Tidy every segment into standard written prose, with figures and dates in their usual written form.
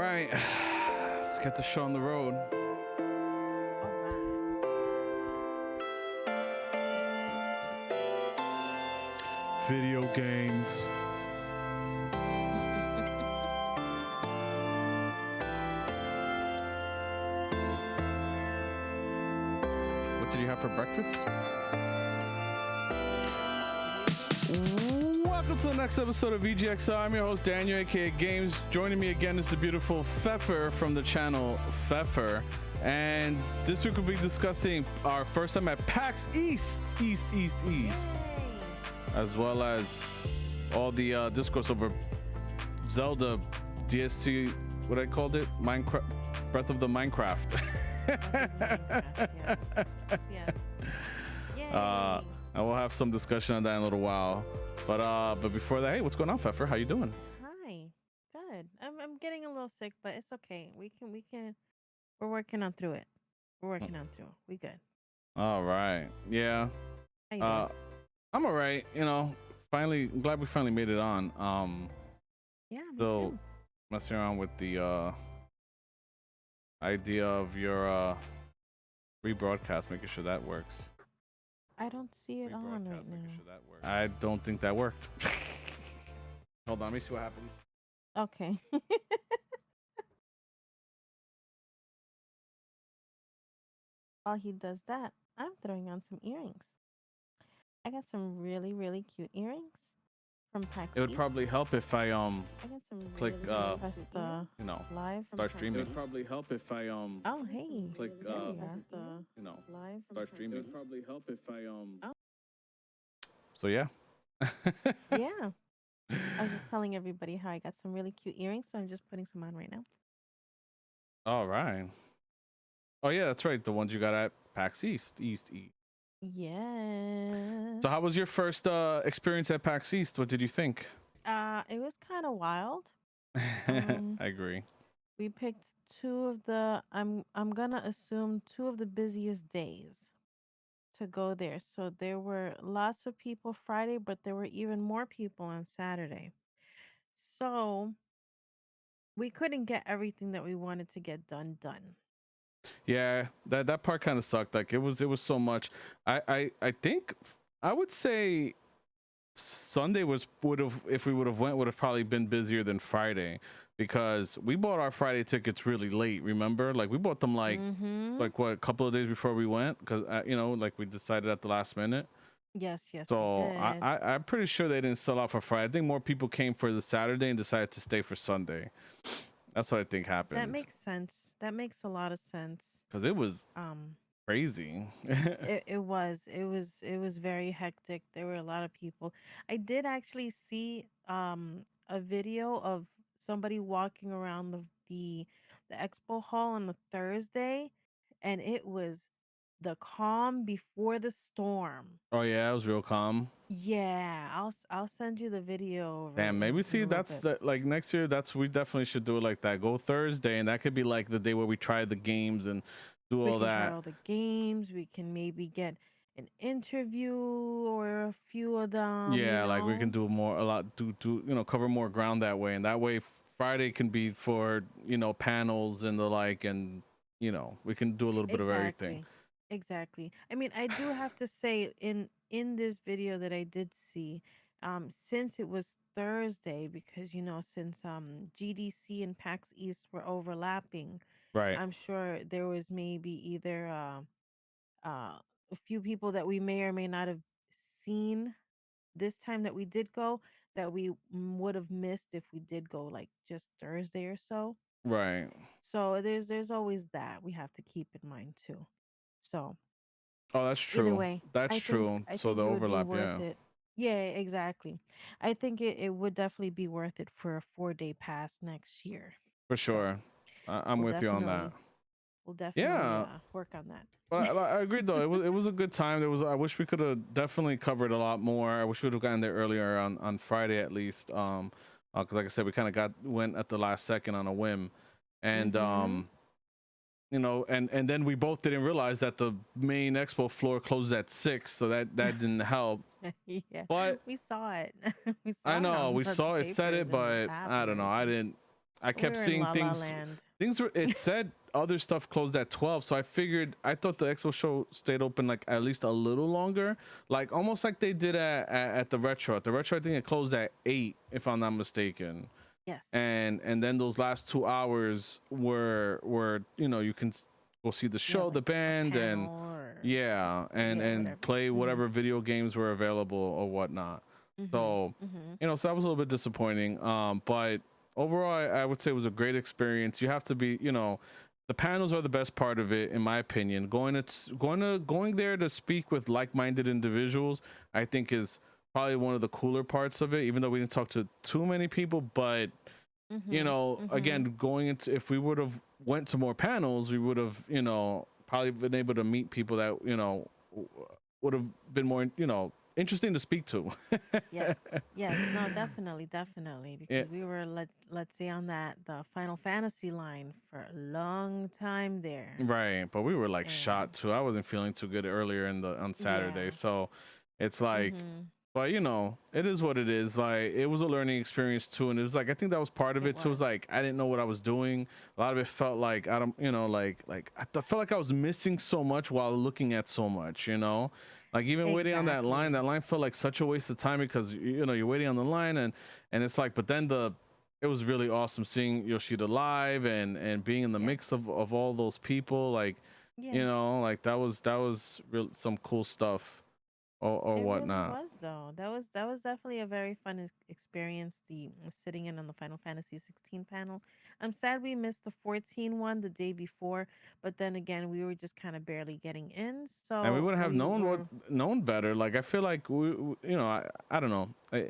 right, let's get the show on the road. Video games. What did you have for breakfast? Welcome to the next episode of VGXL. I'm your host, Daniel, aka Games. Joining me again is the beautiful Fefer from the channel Fefer. And this week we'll be discussing our first time at PAX East. As well as all the discourse over Zelda DSC, what I called it? Minecraft, Breath of the Minecraft. Yes. Yay. And we'll have some discussion on that in a little while. But before that, hey, what's going on, Fefer? How you doing? Hi. Good. I'm getting a little sick, but it's okay. We can. We're working on through it. We good. All right. Yeah. How you doing? I'm all right. You know, finally, I'm glad we finally made it on. Yeah. Me So too. messing around with the idea of your rebroadcast, making sure that works. I don't see it on right Rebroadcast, making now. sure that works. I don't think that worked. Hold on, let me see what happens. Okay. While he does that, I'm throwing on some earrings. I got some really cute earrings from PAX It would East. probably help if I I got some click, really press the you know, live from start PAX streaming. It East. would probably help if I Oh hey. click There we press are. you know, Live from start PAX streaming. It East. would probably help if I Oh. So yeah. Yeah. I was just telling everybody how I got some really cute earrings, so I'm just putting some on right now. All right. Oh yeah, that's right. The ones you got at PAX East. Yeah. So how was your first experience at PAX East? What did you think? It was kind of wild. I agree. We picked I'm gonna assume two of the busiest days to go there. So there were lots of people Friday, but there were even more people on Saturday. So we couldn't get everything that we wanted to get done. Yeah, that part kind of sucked. Like it was so much. I think I would say Sunday would have, if we would have probably been busier than Friday, because we bought our Friday tickets really late. Remember, like we bought them like what, a couple of days before we went, because you know, like we decided at the last minute. Yes, we So did. I'm pretty sure they didn't sell out for Friday. I think more people came for the Saturday and decided to stay for Sunday. That's what I think happened. That makes sense. That makes a lot of sense. Because it was Um, crazy. it was very hectic. There were a lot of people. I did actually see a video of somebody walking around the expo hall on a Thursday, and it was the calm before the storm. Oh yeah, it was real calm. Yeah, I'll send you the video over Damn, maybe in a see, little that's bit. the, like next year, that's, we definitely should do it like that. Go Thursday, and that could be like the day where we try the games and do We all can try that. all the games. We can maybe get an interview or a few of them. Yeah, like we can do a lot, do you know, cover more ground that way, and that way Friday can be for, you know, panels and the like, and you know, we can do a little bit of everything. Exactly. I mean, I do have to say in this video that I did see, since it was Thursday, because since GDC and PAX East were overlapping, Right. I'm sure there was maybe either a few people that we may or may not have seen this time that we did go that we would have missed if we did go like just Thursday or so. Right. So there's always that we have to keep in mind too. So Oh, that's either true. way, That's I think true. I So think the it would be overlap, worth yeah, it. Yeah, exactly. I think it would definitely be worth it for a 4-day pass next year. for So sure. I'm we'll with you on that. definitely we'll definitely Yeah. work on that. But I agree though. It was a good time. There was, I wish we could have definitely covered a lot more. I wish we would have gotten there earlier on Friday at least. Because like I said, we kind of went at the last second on a whim, and Mhm. you know, and then we both didn't realize that the main expo floor closed at 6, so that didn't help. Yeah, But we saw it. We I saw it know on we the saw it, said papers it, and the but I don't know. I advertising. didn't. I We kept were in seeing La La things. Land. Things were. It said other stuff closed at 12, so I figured. I thought the expo show stayed open like at least a little longer, like almost like they did at the retro. At the retro, I think it closed at 8, if I'm not mistaken. Yes. And then those last 2 hours were you can go see the Yeah, show, the like a band, and panel or yeah, yeah, and whatever. play Mhm. whatever video games were available or whatnot. Mhm. So Mhm. so that was a little bit disappointing. But overall, I would say it was a great experience. You have to be, the panels are the best part of it, in my opinion. Going there to speak with like-minded individuals, I think is probably one of the cooler parts of it. Even though we didn't talk to too many people, but Mhm. Mhm. again, going into if we would have went to more panels, we would have, probably been able to meet people that would have been more, interesting to speak to. Yes. Yes. No, definitely, definitely. Yeah, Because we were let's say on that the Final Fantasy line for a long time there. right. But we were like shot And too. I wasn't feeling too good earlier on Saturday, yeah. so it's like, Mhm. but it is what it is. Like, it was a learning experience too, and it was like, I think that was part of It it too. It was was. like I didn't know what I was doing. A lot of it felt like I don't, felt like I was missing so much while looking at so much. Like even waiting on Exactly. that line felt like such a waste of time because you're waiting on the line, and it's like, but then it was really awesome seeing Yoshida live and being in the Yes. mix of all those people. Like, Yes. like that was real some cool stuff or It really whatnot. was though. That was definitely a very fun experience. The sitting in on the Final Fantasy 16 panel. I'm sad we missed the 14 one the day before, but then again we were just kind of barely getting in, And we so wouldn't have we were known better. Like, I feel like I don't know. yeah,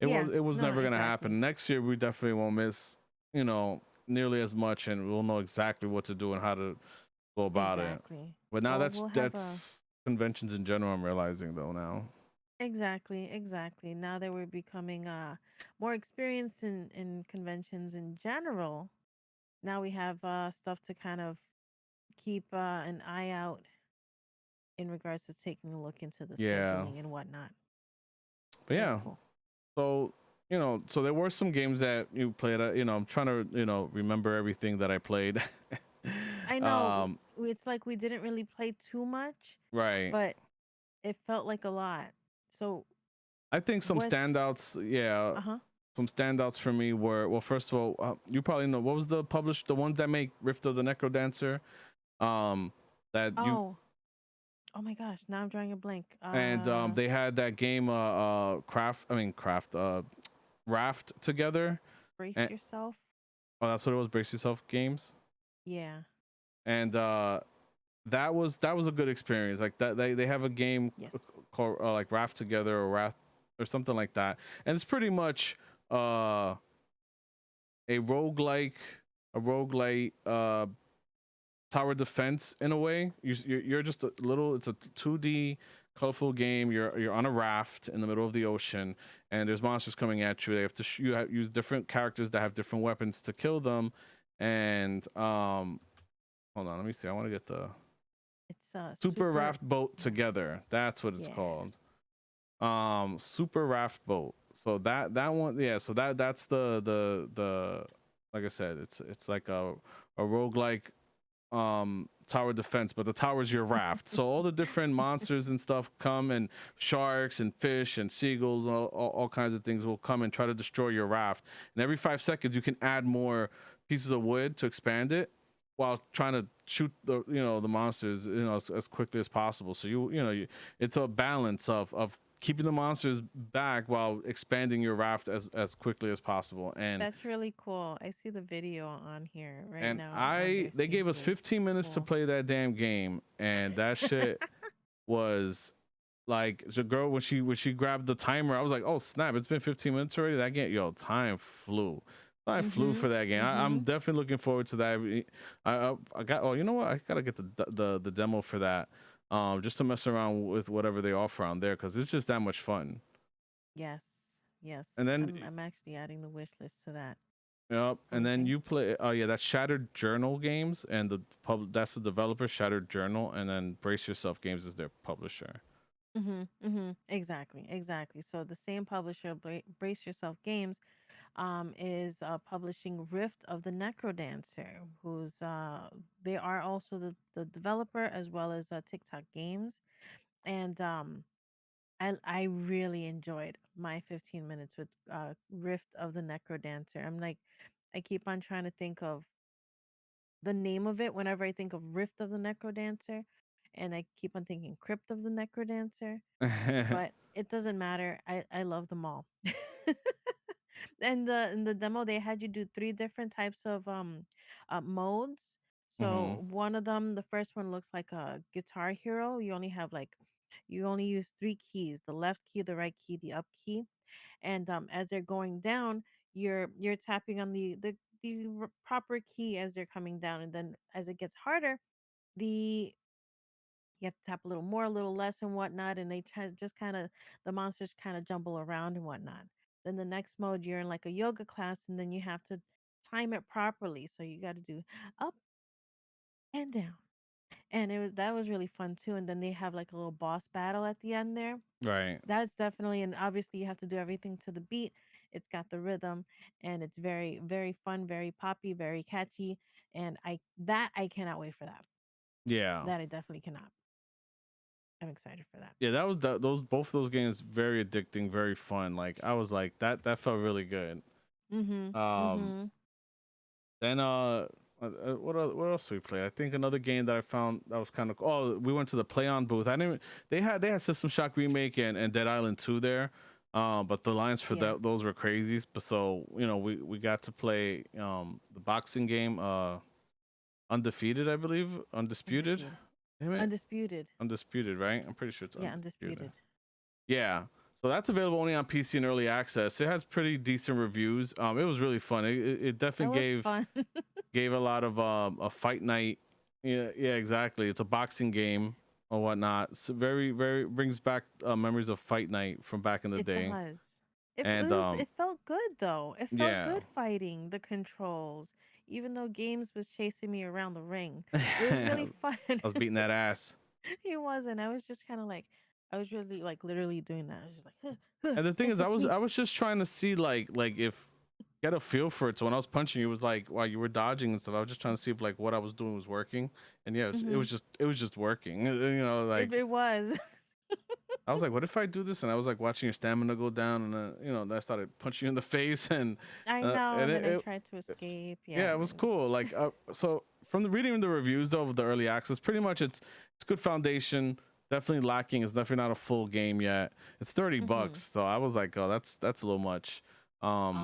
It was no, never gonna exactly. happen. Next year we definitely won't miss you know nearly as much, and we'll know exactly what to do and how to go about it. Exactly. But now Well, we'll have a that's conventions in general. I'm realizing though now. exactly, exactly. Now that we're becoming more experienced in conventions in general, now we have stuff to kind of keep an eye out in regards to taking a look into the Yeah, scheduling and whatnot. but So that's yeah. cool. So so there were some games that you played. I'm trying to remember everything that I played. I know it's like we didn't really play too much, Right. but it felt like a lot. So I think some what? standouts, yeah, Uh huh. some standouts for me were, well, first of all, you probably know what was the ones that make Rift of the Necro Dancer, um, that you Oh, oh my gosh! Now I'm drawing a blank. and they had that game, craft, Raft together, Brace and yourself. oh, that's what it was, Brace Yourself Games, Yeah. and that was a good experience. Like that, they have a game Yes. called like Raft Together or Raft or something like that, and it's pretty much uh a roguelike a roguelite tower defense in a way. You're just a little, it's a 2D colorful game. You're on a raft in the middle of the ocean, and there's monsters coming at you. They have to use different characters that have different weapons to kill them. And hold on, let me see. I want to get the It's Super super. Raft Boat Yeah. Together. That's what it's Yeah. called. Super Raft Boat. So that one, yeah, so that's the like I said, it's like a roguelike tower defense, but the tower is your raft. So all the different monsters and stuff come, and sharks and fish and seagulls, all kinds of things will come and try to destroy your raft. And every 5 seconds you can add more pieces of wood to expand it while trying to shoot the monsters as quickly as possible. So it's a balance of keeping the monsters back while expanding your raft as quickly as possible. and That's really cool. I see the video on here right and now on I their they gave us page. 15 minutes to Cool. play that damn game, and that shit was like, the girl, when she grabbed the timer, I was like, oh snap, it's been 15 minutes already. That game, yo, time flew. Time flew Mhm. for that game. I'm Mhm. definitely looking forward to that. I got, oh, you know what, I gotta get the demo for that, just to mess around with whatever they offer on there, because it's just that much fun. Yes. Yes. And then I'm actually adding the wish list to that. yep, and then Okay. you play. Oh yeah, that's Shattered Journal Games, and that's the developer, Shattered Journal, and then Brace Yourself Games is their publisher. Mhm. Mhm. Exactly. Exactly. So the same publisher, Brace Yourself Games. is publishing Rift of the Necrodancer, who's they are also the developer as well as TikTok Games, and I really enjoyed my 15 minutes with Rift of the Necrodancer. I'm like, I keep on trying to think of the name of it whenever I think of Rift of the Necrodancer, and I keep on thinking Crypt of the Necrodancer, but it doesn't matter. I love them all. And the demo they had you do three different types of modes. Hmm. So one of them, the first one looks like a guitar hero. You only use three keys: the left key, the right key, the up key. And as they're going down, you're tapping on the proper key as they're coming down, and then as it gets harder, the you have to tap a little more, a little less, and whatnot, and they just kind of the monsters kind of jumble around and whatnot. Then the next mode, you're in like a yoga class, and then you have to time it properly. So you got to do up and down, and that was really fun too. And then they have like a little boss battle at the end there. Right. That's definitely, and obviously you have to do everything to the beat. It's got the rhythm, and it's very very fun, very poppy, very catchy, and I cannot wait for that. Yeah. That I definitely cannot. I'm excited for that. Yeah, that was those both of those games very addicting, very fun. Like I was like that felt really good. Mhm. Um Mhm. then what else we played? I think another game that I found that was kind of cool. Oh, we went to the Play On booth. I didn't they had System Shock Remake and Dead Island 2 there. But the lines for Yeah. those were crazy. But so, we got to play the boxing game Undefeated, I believe. Undisputed. Undefeated. Damn it. Undisputed. Undisputed, right? I'm pretty sure it's Yeah, Undisputed. undisputed. Yeah. So that's available only on PC and early access. It has pretty decent reviews. It was really fun. It That definitely was gave fun. gave a lot of a fight night. Yeah, yeah, exactly. It's a boxing game or whatnot. So very, very brings back memories of fight night from back in the It day. does. It And was it felt good though. It felt yeah, good fighting the controls, even though Games was chasing me around the ring. It was I really fun. was beating that ass. He wasn't. I was just kind of like, I was really like literally doing that. I was just like, huh, huh, And the thing don't is, I touch was me. I was just trying to see like if get a feel for it. So when I was punching you, it was like while you were dodging and stuff. I was just trying to see if like what I was doing was working. And yeah, Hmm. it was just working. It was. I was like, what if I do this? And I was like watching your stamina go down, and then I started punching you in the face, and I know. and And then I it tried to escape. Yeah, yeah, it and was it was. cool. Like, so from the reading the reviews though of the early access, pretty much it's good foundation. Definitely lacking. It's definitely not a full game yet. It's 30 Hmm. bucks, so I was like, oh, that's a little much. Um,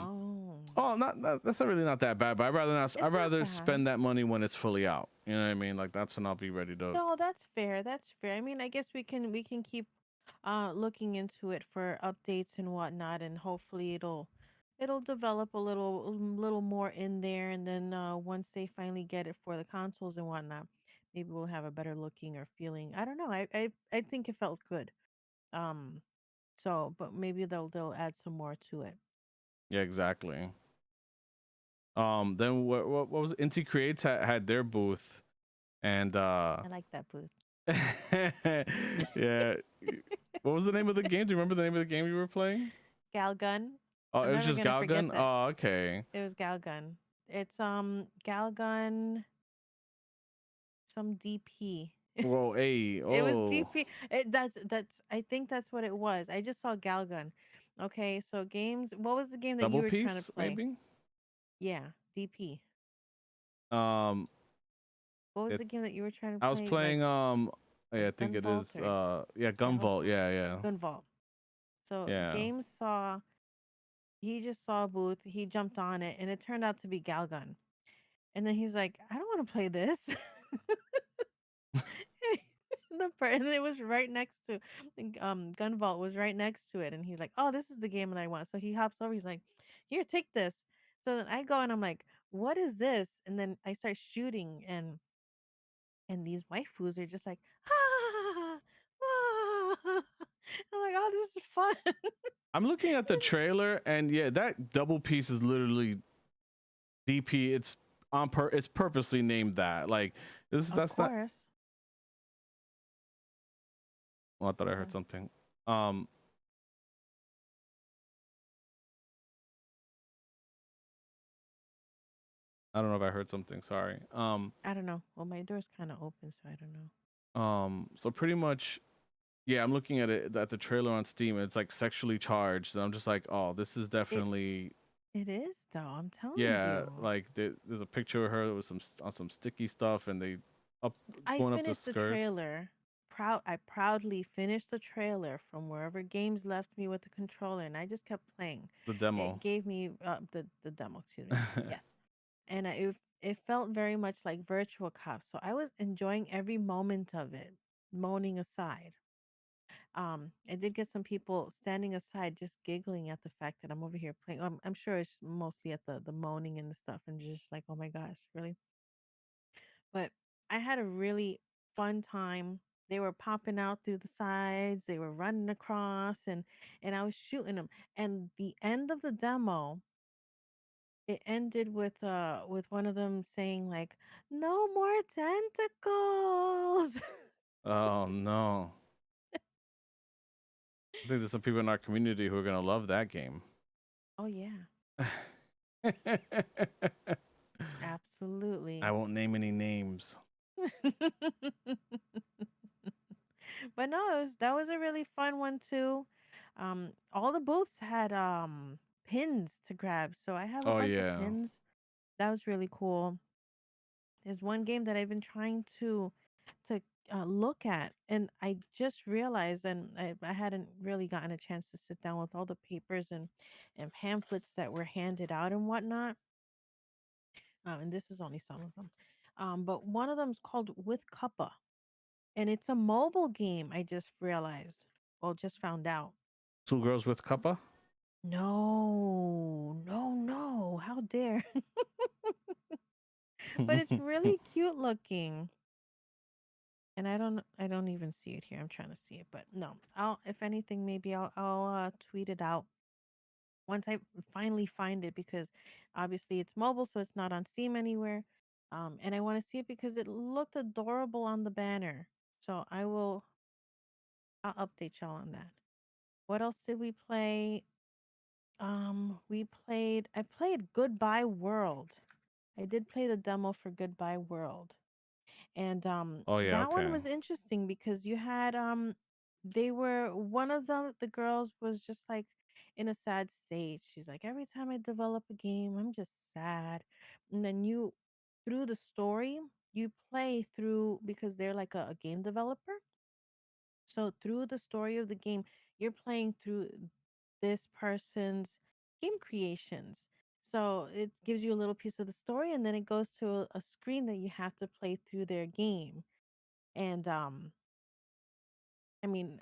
Oh, oh, that's not really not that bad, but I'd rather not. I'd it's not rather bad. spend that money when it's fully out. You know what I mean? Like that's when I'll be ready to. No, that's fair. That's fair. I mean, I guess we can keep looking into it for updates and whatnot, and hopefully it'll develop a little more in there, and then once they finally get it for the consoles and whatnot, maybe we'll have a better looking or feeling. I don't know. I think it felt good. Um, so but maybe they'll add some more to it. Yeah, exactly. Then what was it? Inti Creates had their booth, and I like that booth. yeah. What was the name of the game? Do you remember the name of the game you were playing? Galgun. Oh, I'm it was never just gonna forget Galgun. that. Oh, okay. It was Galgun. It's Galgun some DP. Whoa, hey, It was oh, DP. That's I think that's what it was. I just saw Galgun. Okay, so games. What was the game that you double were trying to piece play? maybe. Yeah, DP. Um, What was it, the game that you were trying to I was play? playing. Like Yeah, I think Gun it Vault is. or Yeah, Gun Battle Vault. Yeah, yeah, Gun Vault. So yeah. Games saw. He just saw a booth. He jumped on it, and it turned out to be Galgun. And then he's like, I don't want to play this. And it was right next to Gun Vault was right next to it, and he's like, oh, this is the game that I want. So he hops over. He's like, here, take this. So then I go and I'm like, what is this? And then I start shooting, and these waifus are just like, ah, ah. I'm like, oh, this is fun. I'm looking at the trailer, and yeah, that double piece is literally DP. It's It's purposely named that. Like this. Of That's not. course. Well, I thought I heard Yeah. something. Um, I don't know if I heard something. Sorry. I don't know. Well, my door's kind of open, so I don't know. So pretty much, yeah. I'm looking at it at the trailer on Steam. And it's like sexually charged, and I'm just like, oh, this is It definitely it is though. I'm telling yeah. you. Like there's a picture of her with on some sticky stuff, and they up I going up the finished the skirts, trailer. I proudly finished the trailer from wherever games left me with the controller, and I just kept playing. the It demo. gave me the demo. Excuse me. Yes, and it felt very much like Virtual Cop. So I was enjoying every moment of it, moaning aside. I did get some people standing aside, just giggling at the fact that I'm over here playing. I'm sure it's mostly at the moaning and the stuff, and just like, oh my gosh, really. But I had a really fun time. They were popping out through the sides. They were running across, and I was shooting them. And the end of the demo, it ended with one of them saying like, "No more tentacles." Oh no! I think there's some people in our community who are gonna love that game. Oh yeah, I absolutely. won't name any names. But no, that was a really fun one too. All the booths had pins to grab, so I have a Oh bunch of yeah. pins. That was really cool. There's one game that I've been trying to look at, and I just realized, and I hadn't really gotten a chance to sit down with all the papers and pamphlets that were handed out and whatnot. And this is only some of them. But one of them is called With Cuppa, and it's a mobile game. I just realized, well, just found out. Two girls with cuppa. No, no, no! How dare! But it's really cute looking. And I don't even see it here. I'm trying to see it, but no. I'll if anything maybe I'll tweet it out once I finally find it, because obviously it's mobile, so it's not on Steam anywhere. And I want to see it because it looked adorable on the banner. So I'll update y'all on that. What else did we play? I played Goodbye World. I did play the demo for Goodbye World. And Oh yeah. that one Okay. was interesting because you had they were one of the girls was just like in a sad state. She's like, every time I develop a game, I'm just sad. And then you through the story, you play through because they're like a game developer. So through the story of the game, you're playing through this person's game creations. So it gives you a little piece of the story, and then it goes to a screen that you have to play through their game. And I mean,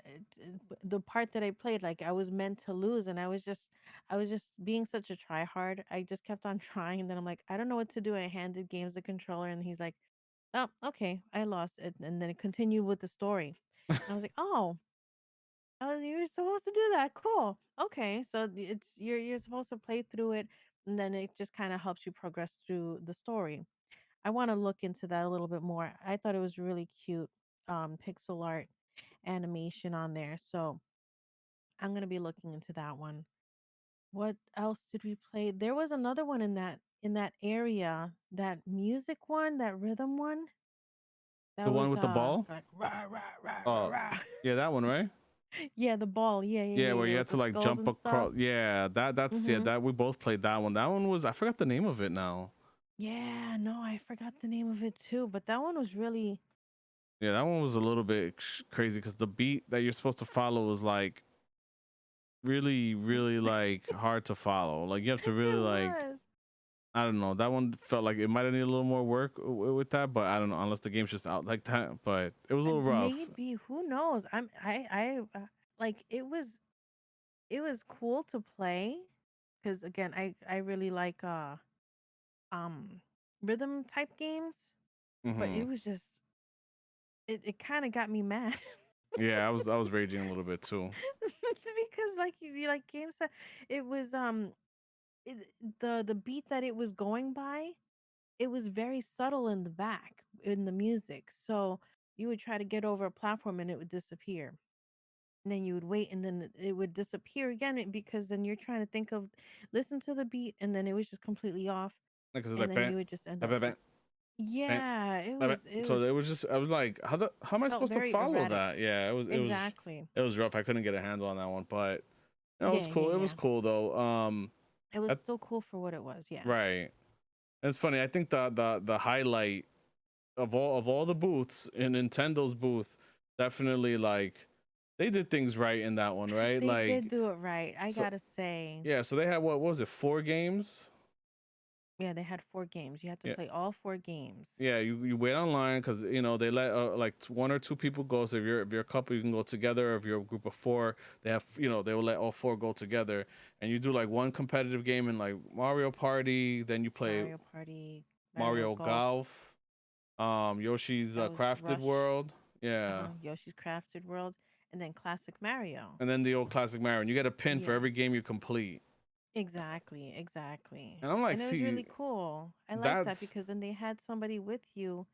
the part that I played, like I was meant to lose, and I was just being such a try hard. I just kept on trying, and then I'm like, I don't know what to do. I handed Games the controller, and he's like, oh, okay, I lost it, and then it continued with the story. And I was like, oh, you're supposed to do that. Cool. Okay, so you're supposed to play through it, and then it just kind of helps you progress through the story. I want to look into that a little bit more. I thought it was really cute, pixel art animation on there. So I'm gonna be looking into that one. What else did we play? There was another one in that area, that music one, that rhythm one. That The one was with the ball. like rah rah rah rah Oh rah. yeah, that one, right? Yeah, the ball. Yeah, yeah, Yeah, yeah, where yeah, you with had to the like skulls jump and stuff. across. Yeah, that's yeah. Mhm. That we both played that one. That one was I forgot the name of it now. Yeah, no, I forgot the name of it too, but that one was really Yeah, that one was a little bit crazy because the beat that you're supposed to follow was like really, really like hard to follow. Like you have to really it like was. I don't know. That one felt like it might have needed a little more work with that, but I don't know unless the game's just out like that. But it was a little rough. Maybe, who knows? Like it was cool to play because again, I really like um rhythm type games, but Hmm. it was just it kind of got me mad. Yeah, I was raging a little bit too. Because like you like games that it was it, the beat that it was going by, it was very subtle in the back in the music. So you would try to get over a platform and it would disappear. And then you would wait and then it would disappear again, because then you're trying to think of listen to the beat, and then it was just completely off. Because it's and like then bam, you would just end bam, up bam, bam, bam, yeah, bam. it So was it was just I was like, how am I felt supposed to very follow erratic. that? Yeah, Exactly. it was rough. I couldn't get a handle on that one, but it was Yeah, yeah, cool. It was yeah. cool though. It was At, still cool for what it was. Yeah. right. It's funny. I think the highlight of all the booths in Nintendo's booth, definitely like they did things right in that one, right? They did Like do it right. I so gotta say. yeah, so they had what was it, 4 games? Yeah, they had 4 games. You had to Yeah. play all 4 games. Yeah, you wait online because you know they let like one or two people go. So if you're a couple, you can go together. If you're a group of four, they have you know they will let all four go together, and you do like one competitive game in like Mario Party. Then you play Mario Party, Mario Mario Golf. Golf, Yoshi's That was Crafted Rush. World, yeah, Yoshi's Crafted World, and then Classic Mario. and then the old classic Mario. And you get a pin for Yeah. every game you complete. Exactly, exactly. And I'm like, And it was see, really cool. I like that that's because then they had somebody with you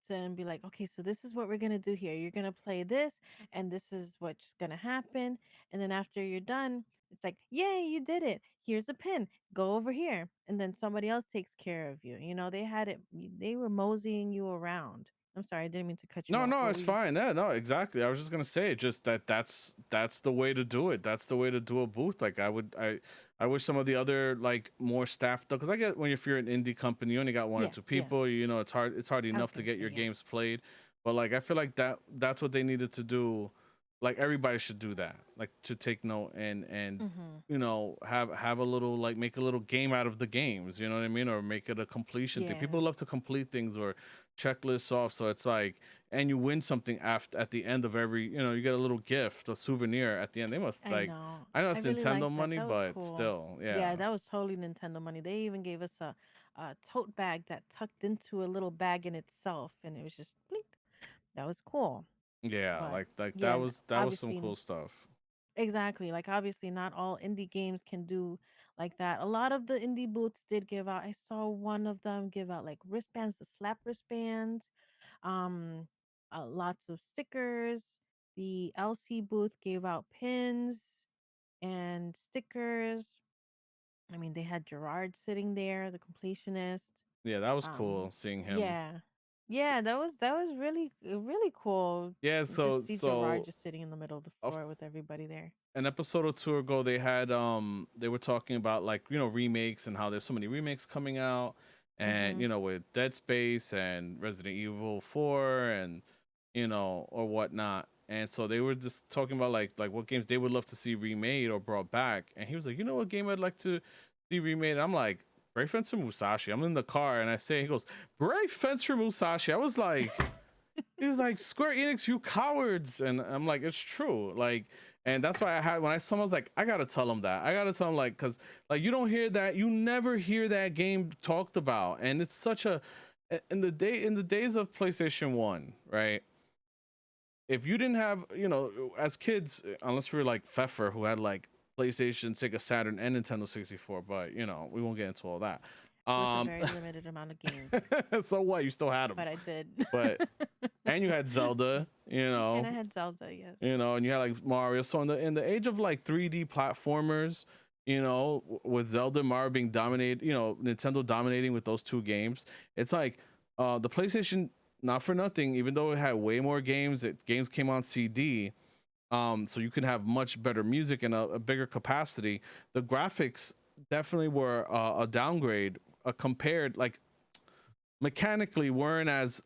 to and be like, okay, so this is what we're gonna do here. You're gonna play this, and this is what's gonna happen. And then after you're done, it's like, yay, you did it. Here's a pin. Go over here, and then somebody else takes care of you. You know, they had it. They were moseying you around. I'm sorry, I didn't mean to cut you no, off. no, What it's were you? fine. Yeah, no, exactly. I was just gonna say just that's the way to do it. That's the way to do a booth. Like I wish some of the other like more staff though, because I get when if you're an indie company, you only got one or Yeah, two yeah. people. You know, it's hard I was enough to gonna get say your yeah. games played. But like I feel like that's what they needed to do. Like everybody should do that. Like to take note and Mhm. you know have a little like make a little game out of the games. You know what I mean? Or make it a completion thing. Yeah. People love to complete things or checklists off. So it's like and you win something after at the end of every you know you get a little gift a souvenir at the end they must I like know. I know I it's really Nintendo liked that. money That was but cool. still Yeah, yeah that was totally Nintendo money. They even gave us a tote bag that tucked into a little bag in itself, and it was just blink. That was cool. yeah But like yeah, that was some obviously, cool stuff. exactly. Like obviously, not all indie games can do like that. A lot of the indie booths did give out. I saw one of them give out like wristbands, the slap wristbands, um, lots of stickers. The LC booth gave out pins and stickers. I mean, they had Gerard sitting there, the completionist. Yeah, that was Um, cool seeing him. yeah, yeah, that was really really cool. Yeah, Just see Gerard just sitting in the middle of the of floor with everybody there. an episode or two ago they had they were talking about like you know remakes and how there's so many remakes coming out and Mhm. you know with Dead Space and Resident Evil 4 and you know or whatnot and so they were just talking about like what games they would love to see remade or brought back and he was like you know what game I'd like to see remade and I'm like Brave Fencer Musashi. I'm in the car and I say he goes Brave Fencer Musashi. I was like he's like Square Enix, you cowards, and I'm like, it's true. Like, and that's why I had when I saw him, I was like, I gotta tell him that. I gotta tell him like, cause like you don't hear that, you never hear that game talked about, and it's such a in the days of PlayStation One, right? If you didn't have, you know, as kids, unless we were like Fefer, who had like PlayStation, Sega Saturn, and Nintendo 64, but you know, we won't get into all that. With a Um, very limited amount of games, so what? You still had them, but I did. but and you had Zelda, And I know, had Zelda, yes. you know, and you had like Mario. So in the age of like 3D platformers, you know, with Zelda and Mario being dominated, you know, Nintendo dominating with those two games, it's like the PlayStation, not for nothing, even though it had way more games, games came on CD, so you can have much better music and a bigger capacity. The graphics definitely were a downgrade compared like mechanically weren't as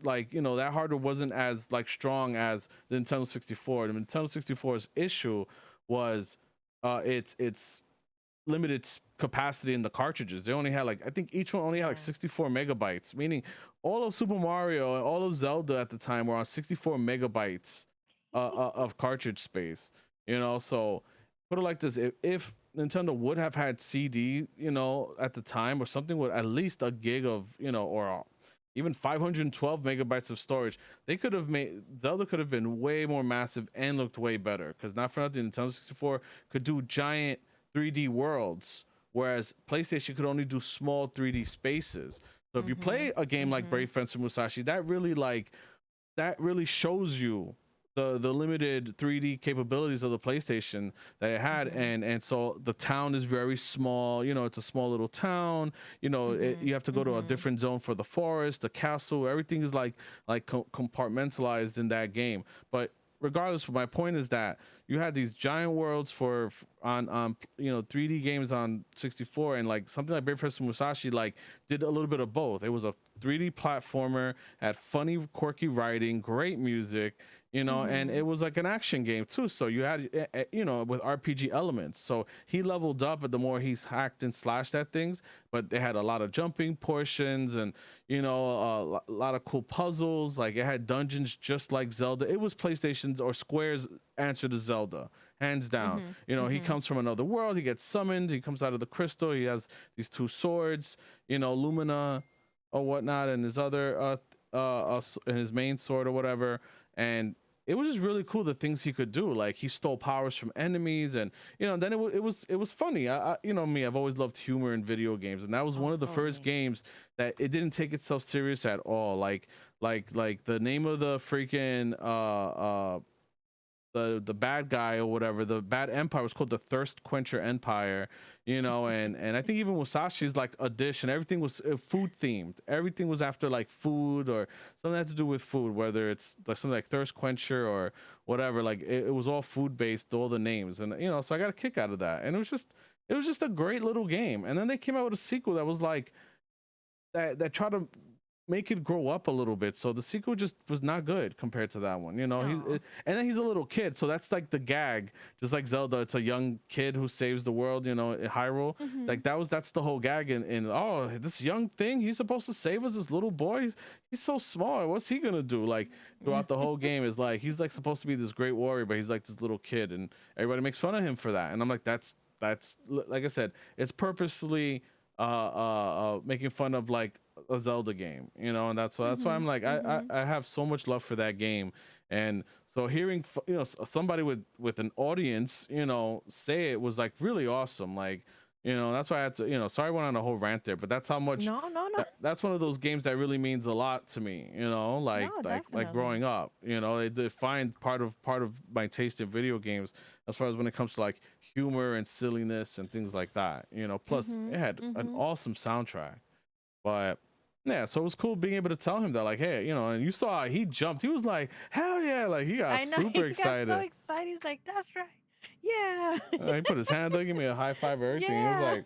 like you know that hardware wasn't as like strong as the Nintendo 64. The Nintendo 64's issue was its limited capacity in the cartridges. They only had like I think each one only had like Yeah. 64 megabytes, meaning all of Super Mario and all of Zelda at the time were on 64 megabytes of cartridge space. You know, so put it like this: if Nintendo would have had CD, you know, at the time or something with at least a gig of, you know, or even 512 megabytes of storage, they could have made Zelda could have been way more massive and looked way better. Because not for nothing, Nintendo 64 could do giant 3D worlds, whereas PlayStation could only do small 3D spaces. So if you Mhm. play a game like Mhm. Brave Fencer Musashi, that really shows you the limited 3D capabilities of the PlayStation that it had, Mhm. and so the town is very small. You know, it's a small little town. You know, Mhm. you have to go to a Mhm. different zone for the forest, the castle. Everything is like compartmentalized in that game. But regardless, my point is that you had these giant worlds on 3D games on 64, and like something like Brave Fencer Musashi like did a little bit of both. It was a 3D platformer, had funny, quirky writing, great music, and it Mhm. was like an action game too. So you had, with RPG elements. So he leveled up, but the more he's hacked and slashed at things, but they had a lot of jumping portions and, a lot of cool puzzles. Like it had dungeons just like Zelda. It was PlayStation's or Square's answer to Zelda, hands down. Mhm. He Mhm. comes from another world. He gets summoned. He comes out of the crystal. He has these two swords, Lumina or whatnot, and his other and his main sword or whatever. And it was just really cool the things he could do. Like he stole powers from enemies, and then it was funny. Me, I've always loved humor in video games, and that was Oh, one of the first totally. games that it didn't take itself serious at all. Like the name of the freaking the bad guy or whatever, the bad empire was called the Thirst Quencher Empire, and I think even Musashi's like a dish, and everything was food themed. Everything was after like food or something that had to do with food, whether it's like something like Thirst Quencher or whatever. Like it was all food based, all the names, and so I got a kick out of that, and it was just a great little game. And then they came out with a sequel that was like that tried to make it grow up a little bit. So the sequel just was not good compared to that one. No. And then he's a little kid, so that's like the gag. Just like Zelda, it's a young kid who saves the world. In Hyrule, like Mhm. that's the whole gag. In oh, this young thing, he's supposed to save us. This little boy, he's so small. What's he gonna do? Like throughout the whole game is like he's like supposed to be this great warrior, but he's like this little kid, and everybody makes fun of him for that. And I'm like, that's like I said, it's purposely making fun of like a Zelda game, and that's why I'm Mhm. like Mhm. I have so much love for that game. And so hearing somebody with an audience, say it was like really awesome. Like, that's why I had to, sorry I went on a whole rant there, but that's how much No, no, no. that's one of those games that really means a lot to me, like No, like definitely. growing up, it defined part of my taste in video games as far as when it comes to like humor and silliness and things like that, plus it Mhm. had an Mhm. awesome soundtrack. But yeah, so it was cool being able to tell him that, like, hey, and you saw he jumped. He was like, hell yeah, like he got I know super he got so excited. excited. He's like, "That's right. Yeah." He put his hand up, give me a high five, everything. It was Yeah. like,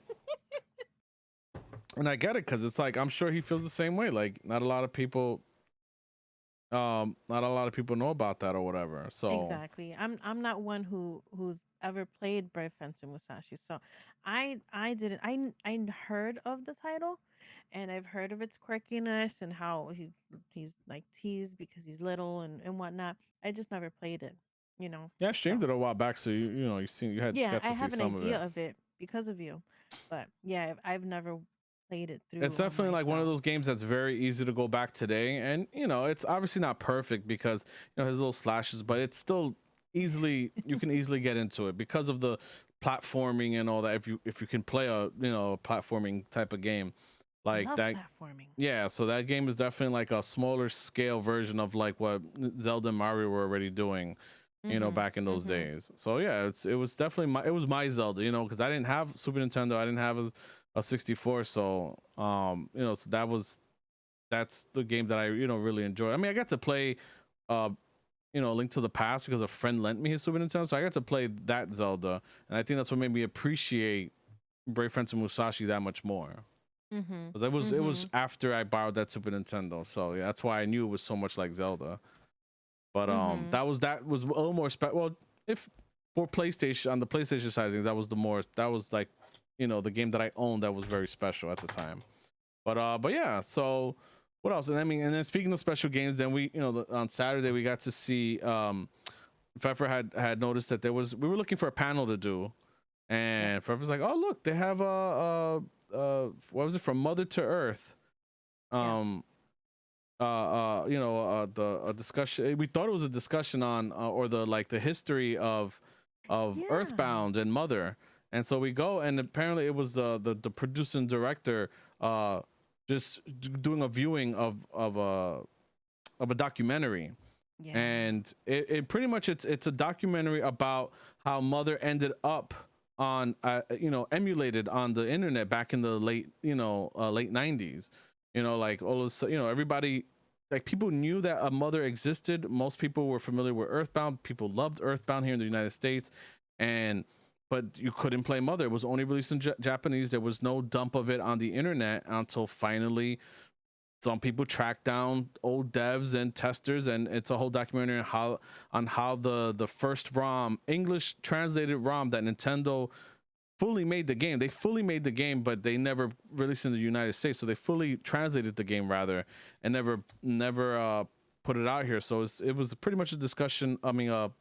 and I get it because it's like I'm sure he feels the same way. Like, not a lot of people know about that or whatever. So Exactly. I'm not one who's ever played Brave Fencer Musashi, so I didn't I heard of the title, and I've heard of its quirkiness and how he's like teased because he's little and whatnot. I just never played it, you know. yeah, I streamed So it a while back, so you had yeah, got I to see have an some of idea it. of it because of you, but yeah, I've never played it It's through definitely like one of myself. those games that's very easy to go back today, and it's obviously not perfect because his little slashes, but it's still you can easily get into it because of the platforming and all that. If you can play a platforming type of game like Love that, platforming. yeah. So that game is definitely like a smaller scale version of like what Zelda and Mario were already doing, Mhm. back in those Mhm. days. So yeah, it was definitely my Zelda, because I didn't have Super Nintendo, I didn't have a 64. So so that's the game that I really enjoyed. I mean, I got to play uh Link to the Past because a friend lent me his Super Nintendo, so I got to play that Zelda, and I think that's what made me appreciate Brave Fencer Musashi that much more. Mhm. Because it was Mhm. after I borrowed that Super Nintendo, so yeah, that's why I knew it was so much like Zelda. But Mhm. that was a little more well, if for PlayStation, on the PlayStation side of things, that was like the game that I owned that was very special at the time. But yeah, so what else? And I mean, and then speaking of special games, then we on Saturday we got to see Pfeffer had noticed that we were looking for a panel to do, and Yes. Pfeffer's like, oh look, they have what was it, From Mother to Earth, um Yes. the a discussion. We thought it was a discussion on or the like the history of Yeah. Earthbound and Mother. And so we go, and apparently it was the producer and director just doing a viewing of a documentary. Yeah. And it pretty much it's a documentary about how Mother ended up on emulated on the internet back in the late 90s. Like all of a sudden, everybody, like, people knew that a Mother existed. Most people were familiar with Earthbound. People loved Earthbound here in the United States, and but you couldn't play Mother. It was only released in Japanese. There was no dump of it on the internet until finally some people track down old devs and testers, and it's a whole documentary on how the first ROM, English translated ROM, that Nintendo fully made the game. They fully made the game, but they never released in the United States. So they fully translated the game rather, and never put it out here. So it was pretty much a discussion. I mean, a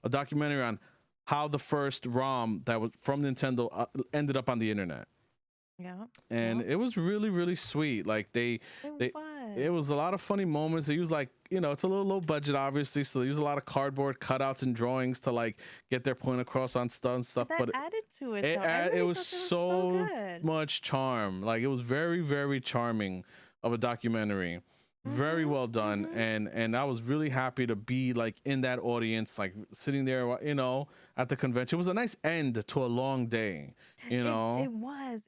documentary on how the first ROM that was from Nintendo ended up on the internet. Yeah. And Yep. it was really really sweet. Like It they it was. was a lot of funny moments. They use, like, it's a little low budget obviously, so they use a lot of cardboard cutouts and drawings to, like, get their point across on stuff and But stuff, that but added to it, though. it I it really was thought it was so so good. much charm. Like, it was very very charming of a documentary, very Mhm. well done. Mhm. And I was really happy to be, like, in that audience, like sitting there, at the convention. It was a nice end to a long day, you know. It was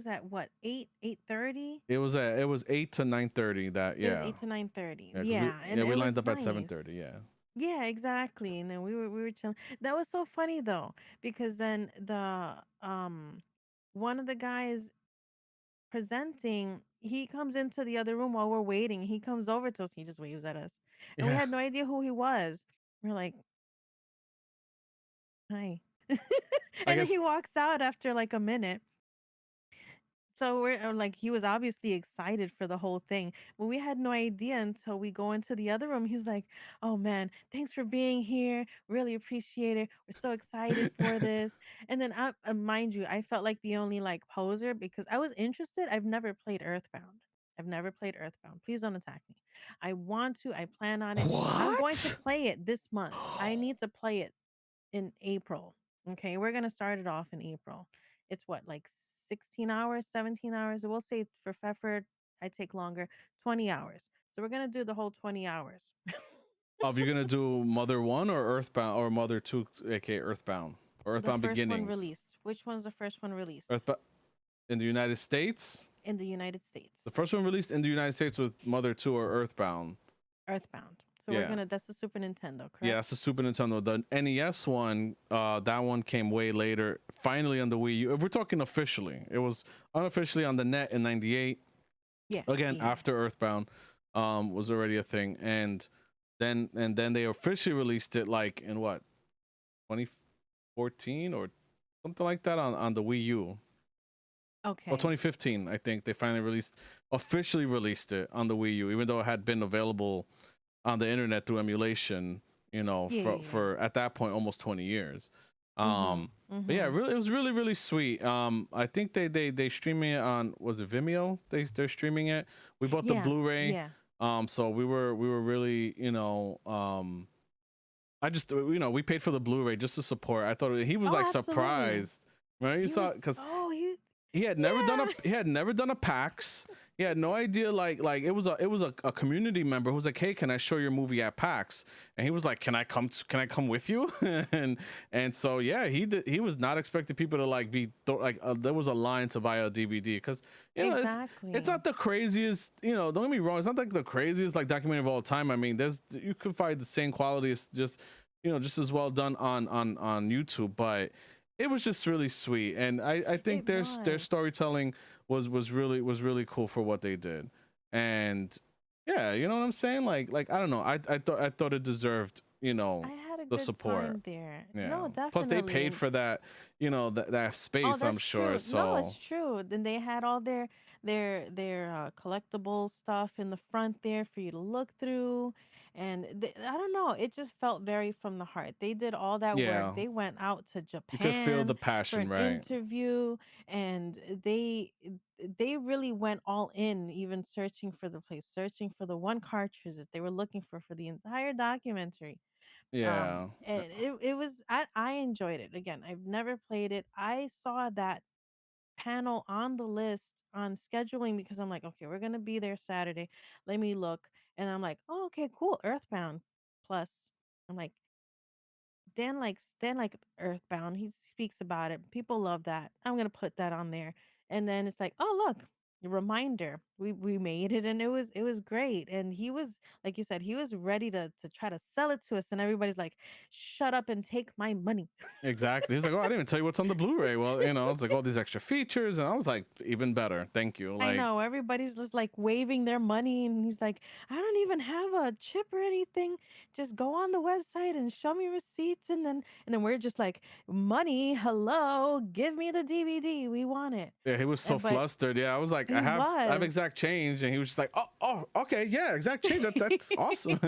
at what, 8:30? It was 8 to 9:30, that, It was yeah. 8 to 9:30. Yeah, because Yeah, and we it lined was up at nice. 7:30. Yeah. Yeah, exactly. And then we were chilling. That was so funny though, because then the one of the guys presenting, he comes into the other room while we're waiting. He comes over to us. He just waves at us, and we Yeah. had no idea who he was. We're like, "Hi," I and then he guess. walks out after like a minute. So we're like, he was obviously excited for the whole thing, but we had no idea until we go into the other room. He's like, "Oh man, thanks for being here. Really appreciate it. We're so excited for this." And then, mind you, I felt like the only like poser because I was interested. I've never played Earthbound. I've never played Earthbound. Please don't attack me. I want to. I plan on it. I'm going to What? play it this month. I need to play it in April. Okay, we're gonna start it off in April. It's what, like 16 hours, 17 hours. We'll say for Fefer, I take longer, 20 hours. So we're gonna do the whole 20 hours. If you're gonna do Mother One or Earthbound or Mother Two, aka Earthbound or The Earthbound first one Beginnings? released. Which one's the first one released? Earthbound in the United States. In the United The States. first one released in the United States was Mother Two or Earthbound. Earthbound. So we're Yeah. gonna, that's the Super Nintendo, Yeah, correct? that's the Super Nintendo. The NES one, that one came way later. Finally on the Wii U. If we're talking officially, it was unofficially on the net in '98. Yeah, Again, yeah. after Earthbound, was already a thing, and then they officially released it, like, in what, 2014 or something like that, on the Wii U. Well, Okay. 2015, I think they finally officially released it on the Wii U, even though it had been available on the internet through emulation, Yeah, for yeah, yeah. at that point almost 20 years. Mhm. But yeah, Mhm. really, it was really really sweet. I think they streaming it on, was it Vimeo? They're streaming it. We bought the Yeah, Blu-ray. yeah. So we were really, I just, we paid for the Blu-ray just to support. I thought he was, Oh, like, absolutely. surprised, right? You He saw was it because so he he yeah. had never done a PAX. He had no idea, like it was a community member who was like, "Hey, can I show your movie at PAX?" And he was like, Can I come with you?" and so yeah, he was not expecting people to, like, there was a line to buy a DVD, because it's Exactly. not the craziest, don't get me wrong, it's not like the craziest, like, documentary of all time. I mean, you could find the same quality as just as well done on YouTube, but it was just really sweet. And I think It their was. storytelling was really cool for what they did. And yeah, you know what I'm saying? Like, I don't know, I thought it deserved, I had a the good support. time there. Yeah, No, plus they definitely. paid And for that, that oh, space, I'm that's sure. true. No, it's So true. Then they had all their collectible stuff in the front there for you to look through, and I don't know. It just felt very from the heart. They did all that work. yeah, They went out to you could feel the Japan for passion, an right? interview, and they really went all in, even searching for the place, searching for the one cartridge that they were looking for the entire documentary. Yeah. And it was, I enjoyed it. Again, I've never played it. I saw that panel on the list on scheduling because I'm like, okay, we're gonna be there Saturday. Let me look, and I'm like, oh, okay, cool, Earthbound. Plus, I'm like, Dan like Earthbound. He speaks about it. People love that. I'm gonna put that on there. And then it's like, oh look, the reminder. We made it, and it was great. And he was, like you said, he was ready to try to sell it to us, and everybody's like, shut up and take my money. Exactly. He's like, oh, I didn't even tell you what's on the Blu-ray. Well, it's like all these extra features, and I was like, even better. Thank you. I Like, know everybody's just like waving their money, and he's like, I don't even have a chip or anything. Just go on the website and show me receipts, and then we're just like, money, hello, give me the DVD, we want it. yeah, he was so But flustered. Yeah, I was like, he I have was. exact change, and he was just like, oh, okay, yeah, exact change. That's awesome.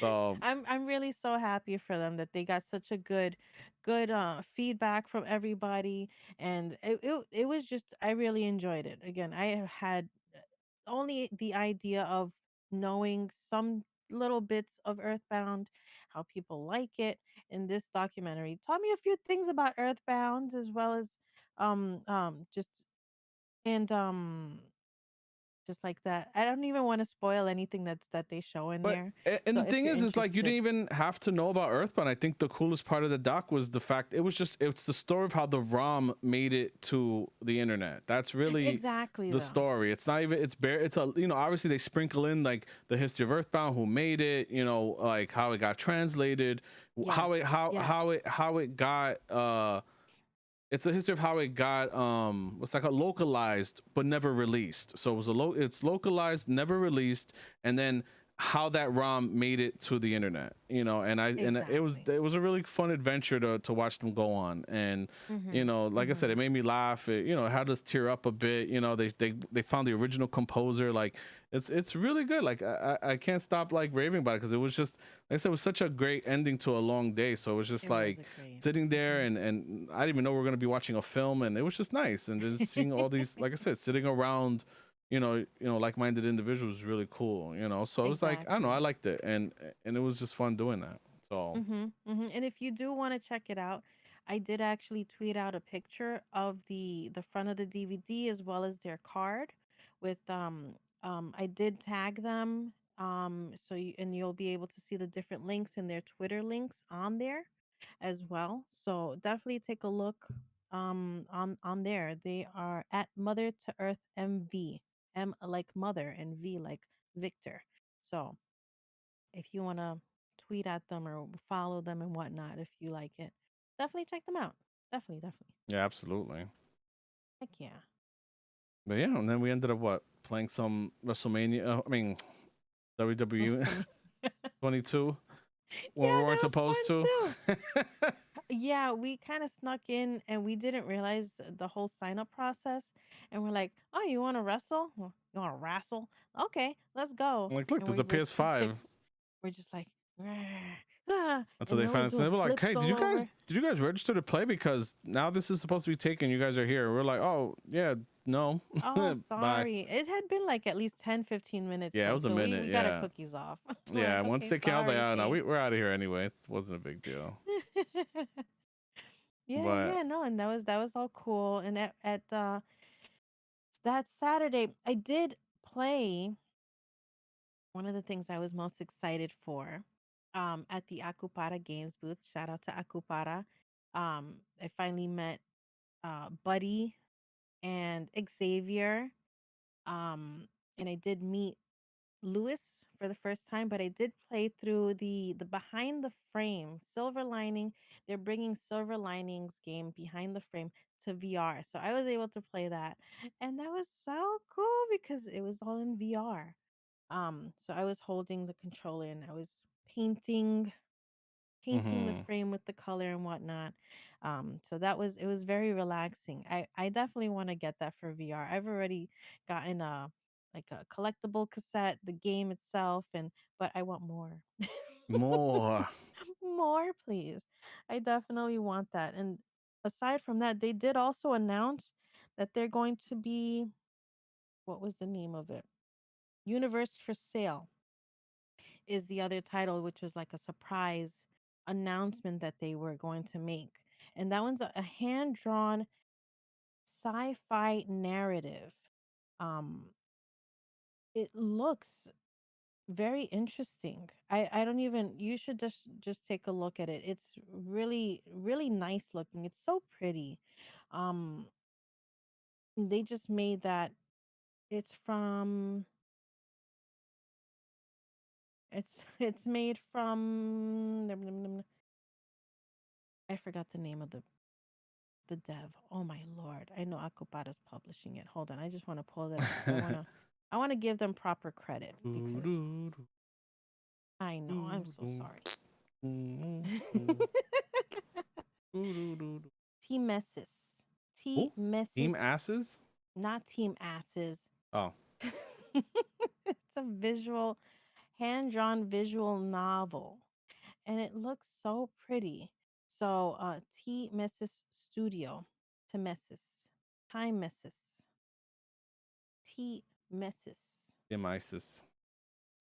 So I'm really so happy for them that they got such a good feedback from everybody, and it was just, I really enjoyed it. Again, I have had only the idea of knowing some little bits of Earthbound, how people like it, and this documentary taught me a few things about Earthbound, as well as just and just like that. I don't even want to spoil anything that they show in but there. and So the if thing you're is like you didn't interested. even have to know about Earthbound. I think the coolest part of the doc was the fact it's the story of how the ROM made it to the internet. That's really Exactly, the though. story. It's not even it's bare it's a obviously they sprinkle in like the history of Earthbound, who made it, like how it got translated, how it Yes, yes. how it got it's a history of how it got what's like a localized but never released. So it was it's localized, never released, and then how that ROM made it to the internet, and Exactly. it was a really fun adventure to watch them go on. And Mhm. like I said, it Mhm. made me laugh. It had us tear up a bit. They found the original composer. Like it's really good. Like I can't stop like raving about it because it was just, like I said, it was such a great ending to a long day. So it was just It was like a great. sitting there, Mhm. and I didn't even know we were going to be watching a film, and it was just nice, and just seeing all these, like I said, sitting around, like-minded individuals was really cool, so it was like, I don't know, I Exactly. liked it, and it was just fun doing that. So Mhm. Mhm. And if you do want to check it out, I did actually tweet out a picture of the front of the DVD as well as their card with I did tag them, so and you'll be able to see the different links and their Twitter links on there as well. So definitely take a look on there. They are at Mother to Earth MV. M like mother and V like Victor. So if you want to tweet at them or follow them and whatnot, if you like it, definitely check them out. Definitely, definitely. yeah, absolutely. Heck yeah. But yeah, and then we ended up playing some WrestleMania, I mean WWE WrestleMania. 22 when we Yeah, weren't that was supposed fun to. too. Yeah, we kind of snuck in and we didn't realize the whole sign up process. And we're like, oh, you want to wrestle? Well, you want to wrestle? Okay, let's go. I'm like, look, And there's a we're two PS5. chicks. We're just like, "Rah, ah," Until and they Noah's found it, they doing were like, flips "Hey, all over. did you guys register to play? Because now this is supposed to be taken. You guys are here." We're like, "Oh yeah, no, Oh, bye." sorry. It had been like at least 10-15 minutes Yeah, it though. was a So we, minute. we got our Yeah, cookies off. We're yeah. like, Once okay, they came, I was like, sorry, "Oh no, thanks. we're out of here anyway." It wasn't a big deal. Yeah, But yeah, no, and that was all cool. And at that Saturday, I did play one of the things I was most excited for at the Akupara Games booth. Shout out to Akupara. I finally met Buddy and Xavier. Um, and I did meet Lewis for the first time, but I did play through the behind the frame Silver Lining. They're bringing Silver Linings game behind the frame to VR, so I was able to play that, and that was so cool because it was all in VR. So I was holding the controller and I was painting the hmm frame with the color and whatnot. So that was it was very relaxing. I definitely want to get that for VR. I've already gotten a like a collectible cassette, the game itself, and but I want more. more. More, please. I definitely want that. And aside from that, they did also announce that they're going to be, what was the name of it? Universe for Sale is the other title, which was like a surprise announcement that they were going to make. And that one's a hand drawn. sci-fi narrative. Um, it looks very interesting. I don't even. You should just take a look at it. It's really nice looking. It's so pretty. Um, they just made that. It's from. It's made from. I forgot the name of the dev. Oh my lord! I know Akubata's publishing it. Hold on, I just want to pull it up because I want to give them proper credit because I know I'm so sorry. Team Messis, T Oh, team Messis, asses. not Team Asses. Oh, It's a visual, hand drawn visual novel, and it looks so pretty. So, T Messis Studio, Temesis, Time Messis, T Messis. team ISIS.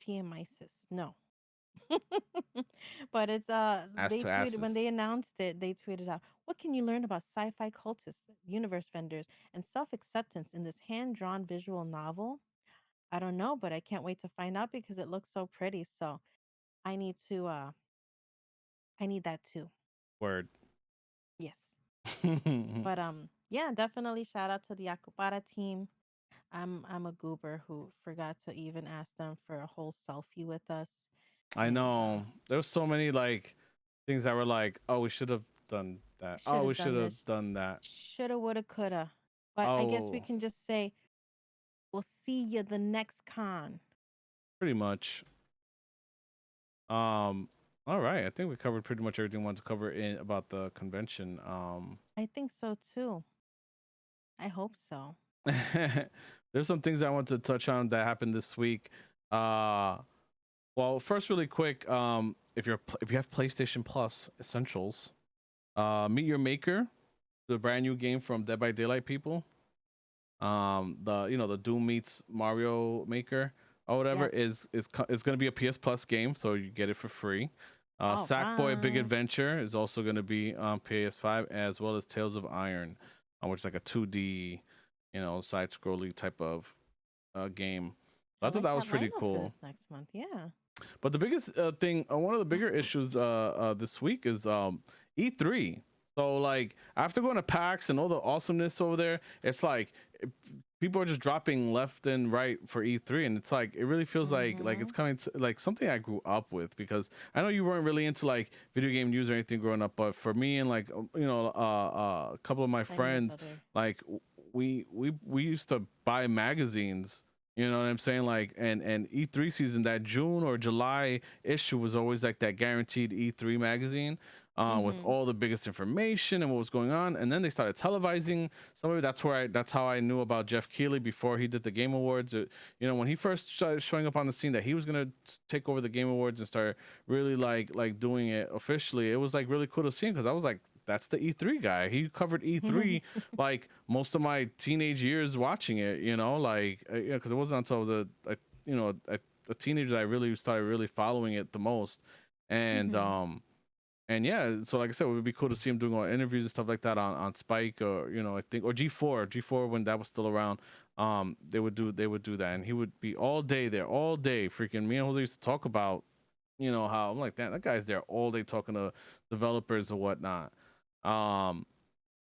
TMISIS. No. But it's Ass they to tweeted when they asses. announced it, they tweeted out, "What can you learn about sci-fi cultists, universe vendors, and self-acceptance in this hand-drawn visual novel?" I don't know, but I can't wait to find out because it looks so pretty. So, I need to I need that too. Word. Yes. But yeah, definitely shout out to the Akubara team. I'm a goober who forgot to even ask them for a whole selfie with us. I And know. There's so many like things that were like, oh, we should have done that. should Oh, we have should done have this. done that. Shoulda, woulda, coulda. But I guess we Oh, can just say, we'll see you the next con. pretty much. Um, all right. I think we covered pretty much everything we wanted to cover in about the convention. I think so too. I hope so. There's some things I want to touch on that happened this week. Uh, well, first, really quick, if you have PlayStation Plus Essentials, Meet Your Maker, the brand new game from Dead by Daylight people. The the Doom meets Mario Maker or whatever Yes. is going to be a PS Plus game, so you get it for free. All Sackboy Big right. Adventure is also going to be on PS5, as well as Tales of Iron, which is like a 2D, side scrolling type of game. I I thought like that was that pretty lineup for cool. this next month. Yeah. But the biggest thing, one of the bigger issues this week is E3. So like after going to PAX and all the awesomeness over there, it's like people are just dropping left and right for E3, and it's like it really feels like Mm-hmm. it's coming to like something I grew up with, because I know you weren't really into like video game news or anything growing up, but for me and like a couple of my And your friends, brother. like we used to buy magazines, you know what I'm saying? Like, and E3 season, that June or July issue was always like that guaranteed E3 magazine, with Mm-hmm. all the biggest information and what was going on. And then they started televising some of it. That's how I knew about Jeff Keighley before he did the Game Awards. When he first started showing up on the scene that he was gonna take over the Game Awards and start really like doing it officially, it was like really cool to see him, because I was like, that's the E3 guy. He covered E3 like most of my teenage years watching it, like because it wasn't until I was a teenager that I really started really following it the most. And Mm-hmm. and yeah, so like I said, it would be cool to see him doing all interviews and stuff like that on Spike, or I think, or G4 when that was still around. They would do that, and he would be all day there, all day. Freaking me and Jose used to talk about, how I'm like, damn, that guy's there all day talking to developers or whatnot. Um,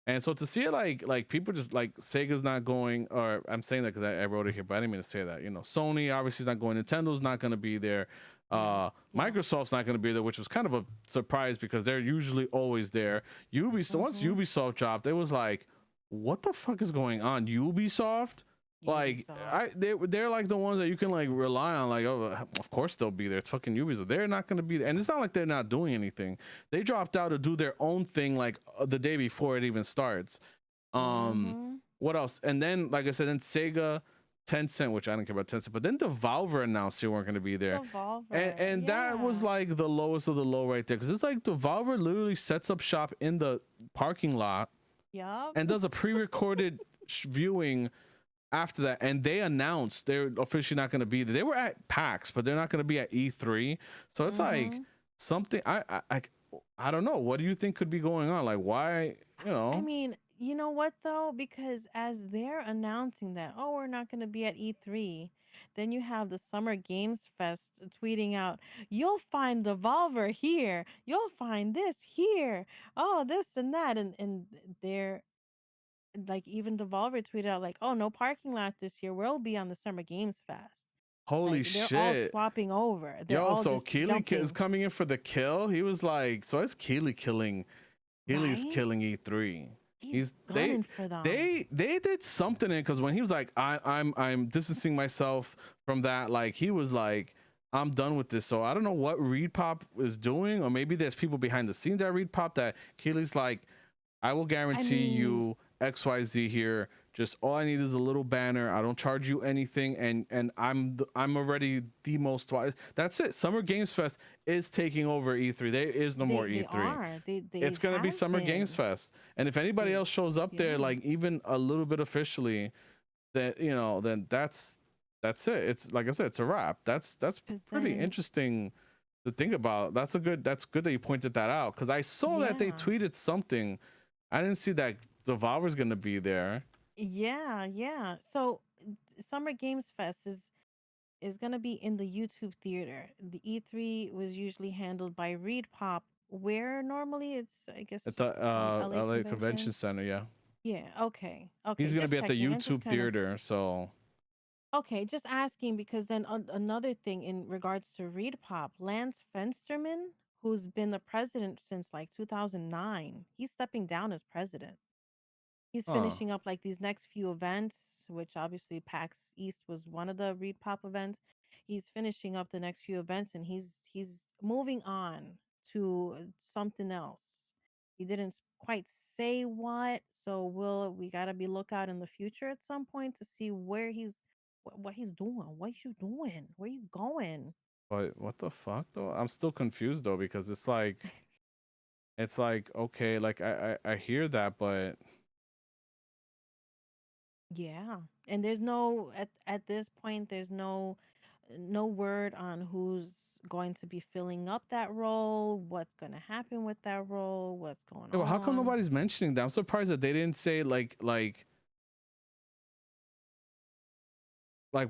and so to see it like people just like Sega's not going, or I'm saying that because I wrote it here, but I didn't mean to say that. Sony obviously is not going, Nintendo's not going to be there, Right. Yeah. Microsoft's not going to be there, which was kind of a surprise because they're usually always there. Ubisoft, once Mm-hmm. Ubisoft dropped, it was like, what the fuck is going on? Ubisoft, like Ubisoft. they're like the ones that you can like rely on, like, oh, of course they'll be there. It's fucking Ubisoft. They're not going to be there, and it's not like they're not doing anything. They dropped out to do their own thing like the day before it even starts. um Mm-hmm. what else? And then, like I said, then Sega, Tencent, which I don't care about Tencent, but then Devolver announced they weren't going to be there. and Devolver. and that was Yeah. like the lowest of the low right there, because it's like Devolver literally sets up shop in the parking lot Yup. and does a pre-recorded viewing after that, and they announced they're officially not going to be there. They were at PAX, but they're not going to be at E3. So it's like Mm-hmm. something I don't know. What do you think could be going on? Like, why? I mean, You know what though? Because as they're announcing that, oh, we're not going to be at E3, then you have the Summer Games Fest tweeting out, you'll find Devolver here, you'll find this here, oh, this and that, and they're like even Devolver tweeted out like, oh, no parking lot this year. We'll be on the Summer Games Fest. Holy Like they're all shit. swapping over. They're Yo, all so just Keely is jumping, coming in for the kill. He was like, so it's Keely killing. Keely's right? killing E3. He's He's gunning for them. they did something in because when he was like, I'm distancing myself from that. Like he was like, I'm done with this. So I don't know what Reed Pop is doing, or maybe there's people behind the scenes at Reed Pop that Keely's like, I will I guarantee mean, you XYZ here. Just all I need is a little banner. I don't charge you anything, and I'm already the most wise. That's it. Summer Games Fest is taking over E3. There is no more they E3. are. They It's gonna be have Summer Games been. Fest, and if anybody else shows It's up there, yeah. like even a little bit officially, that then that's it. It's like I said, it's a wrap. That's Cause pretty then interesting to think about. That's good that you pointed that out because I saw that they yeah. tweeted something. I didn't see that Devolver's gonna be there. Yeah, yeah. So Summer Games Fest is gonna be in the YouTube theater. The E3 was usually handled by Reed Pop, where normally it's I guess At the LA LA Convention Convention. Center. Yeah, Yeah, okay. Okay, he's gonna just be at the checking. I'm just YouTube kind of theater. So okay, just asking because then another thing in regards to Reed Pop, Lance Fensterman, who's been the president since like 2009, he's stepping down as president. He's huh. finishing up like these next few events, which obviously PAX East was one of the Reed Pop events. He's finishing up the next few events and he's moving on to something else. He didn't quite say what, so we gotta be lookout in the future at some point to see where what he's doing. What you doing? Where you going? But what the fuck though? I'm still confused though because it's like okay, like I hear that, but Yeah. And there's no at this point there's no word on who's going to be filling up that role, what's going to happen with that role, what's going yeah, well, how come on. nobody's mentioning that? I'm surprised that they didn't say like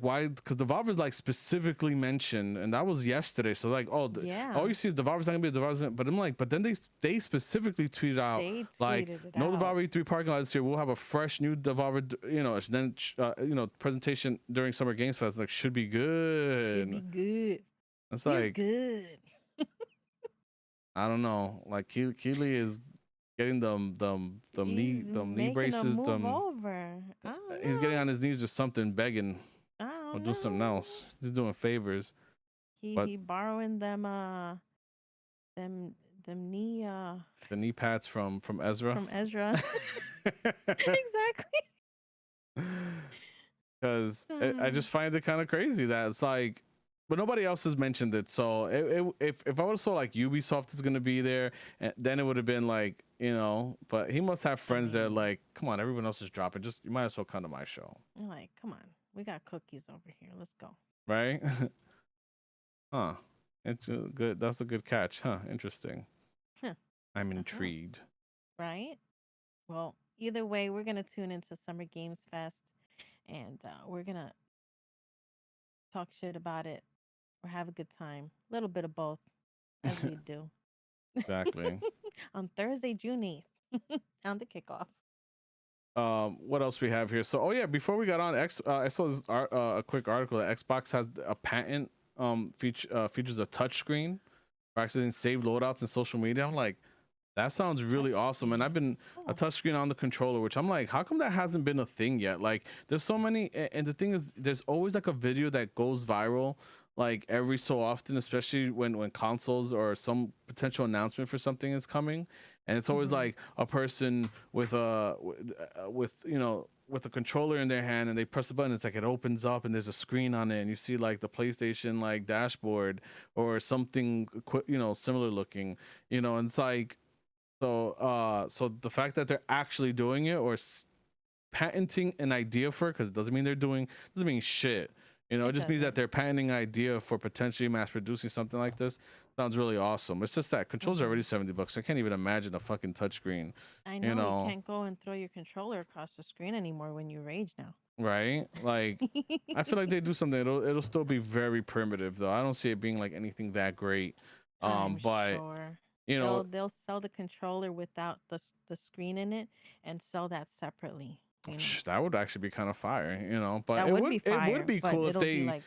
why because Devolver's like specifically mentioned and that was yesterday, so like all Yeah, you see is Devolver's not gonna be Devolver's but I'm like but then they specifically tweeted out they like tweeted it no out. Devolver E3 parking lot this year, we'll have a fresh new Devolver then presentation during Summer Games Fest, like should be Should be good. good. It's He's like good. I don't know, like Keely is getting He's them knee making a braces, move them over. I don't he's getting know. on his knees or something begging I or don't do something know. else, he's doing favors. But He borrowing them them knee the knee pads from Ezra. from Ezra. Exactly. Because I Uh, just find it kind of crazy that it's like, but nobody else has mentioned it. So if I would have saw like Ubisoft is gonna be there, then it would have been like But he must have I friends that are mean, like, come on, everyone else is dropping. Just you might as well come to my show, like, come on. We got cookies over here. Let's go. right? Huh? It's good. That's a good catch, huh? Interesting. Huh. I'm Uh-huh. intrigued. Right? Well, either way, we're going to tune into Summer Games Fest and we're going to talk shit about it or have a good time. A little bit of both, as we do. Exactly. On Thursday, June 8th, on the kickoff. What else we have here? So oh yeah, before we got on I saw this a quick article that Xbox has a patent features a touch screen for accessing saved loadouts in social media. I'm like, that sounds really awesome. And I've Touchscreen. been a Oh, touchscreen on the controller, which I'm like, how come that hasn't been a thing yet? Like, there's so many, and the thing is, there's always like a video that goes viral, like every so often, especially when consoles or some potential announcement for something is coming, and it's always mm-hmm. like a person with with a controller in their hand and they press the button, it's like it opens up and there's a screen on it and you see like the PlayStation like dashboard or something similar looking, and it's like so the fact that they're actually doing it or patenting an idea for it, because it doesn't mean they're doing, doesn't mean shit. You know, it It just means that doesn't. they're patenting idea for potentially mass producing something like this. Sounds really awesome. It's just that controls are already Mhm. $70. I can't even imagine a fucking touchscreen. I You know you know, can't go and throw your controller across the screen anymore when you rage now. right? Like, I feel like they do something. It'll still be very primitive though. I don't see it being like anything that great. I'm But sure you know, they'll sell the controller without the screen in it and sell that separately. You know that would actually be kind of fire. You know, but that would be it would fire, be but cool if it'll be they. like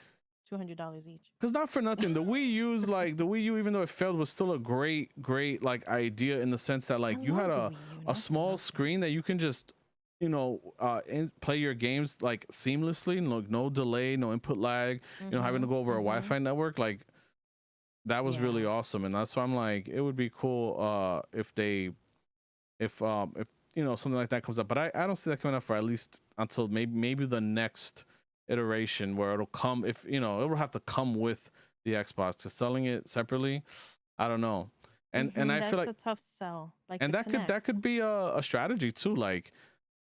$200 each. Cause not for nothing, the Wii U's like the Wii U, even though it failed, was still a great like idea in the sense that I like you had love the Wii U, a not for small nothing. screen that you can just play your games like seamlessly, no delay, no input lag, having to Mhm. go over a Mhm. Wi-Fi network. Like that was really Yeah. awesome, and that's why I'm like, it would be cool if they if something like that comes up, but I don't see that coming up for at least until maybe the next iteration where it'll come, if it will have to come with the Xbox, because selling it separately, I don't know. And Mhm. I feel That's like, a tough sell, like and the Connect. that could be a strategy too. Like,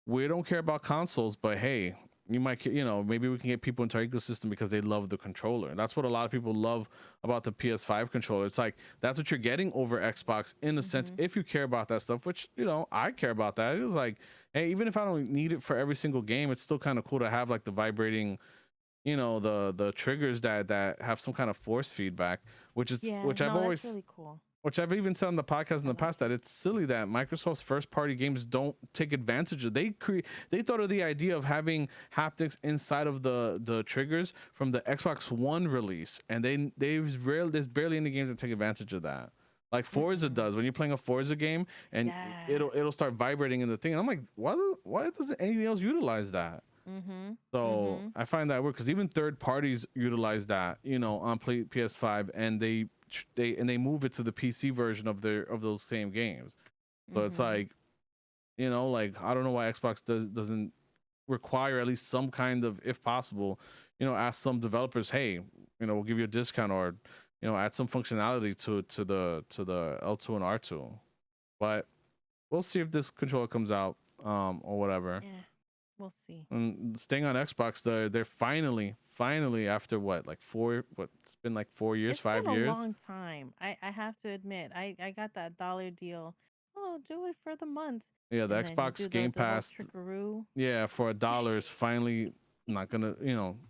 we don't care about consoles, but hey, you might, maybe we can get people into our ecosystem because they love the controller. That's what a lot of people love about the PS5 controller. It's like that's what you're getting over Xbox in a sense, Mhm. if you care about that stuff, which I care about that. It's like, hey, even if I don't need it for every single game, it's still kind of cool to have like the vibrating, the triggers that have some kind of force feedback, Yeah. which I've No, that's always, really cool. which I've even said on the podcast in I the like past, that it. it's silly that Microsoft's first party games don't take advantage of. They thought of the idea of having haptics inside of the triggers from the Xbox One release, and there's barely any games that take advantage of that. Like Forza Mm-mm. does when you're playing a Forza game, and Yes. it'll start vibrating in the thing, and I'm like, why doesn't anything else utilize that? Mhm. So Mhm. I find that weird because even third parties utilize that, on PS5, and they move it to the PC version of those same games. So it's Mhm. like, like, I don't know why Xbox doesn't require at least some kind of, if possible, ask some developers, hey, we'll give you a discount, or add some functionality to the L2 and R2. But we'll see if this controller comes out, or whatever. Yeah. We'll see. And staying on Xbox, they're finally, after what, like it's been like 4 years, It's 5 years. been a long time. I have to admit, I got that dollar deal. Oh, do it for the month, Yeah, the and then you do Xbox Game the whole Pass, trickaroo. yeah, for $1 is finally not gonna,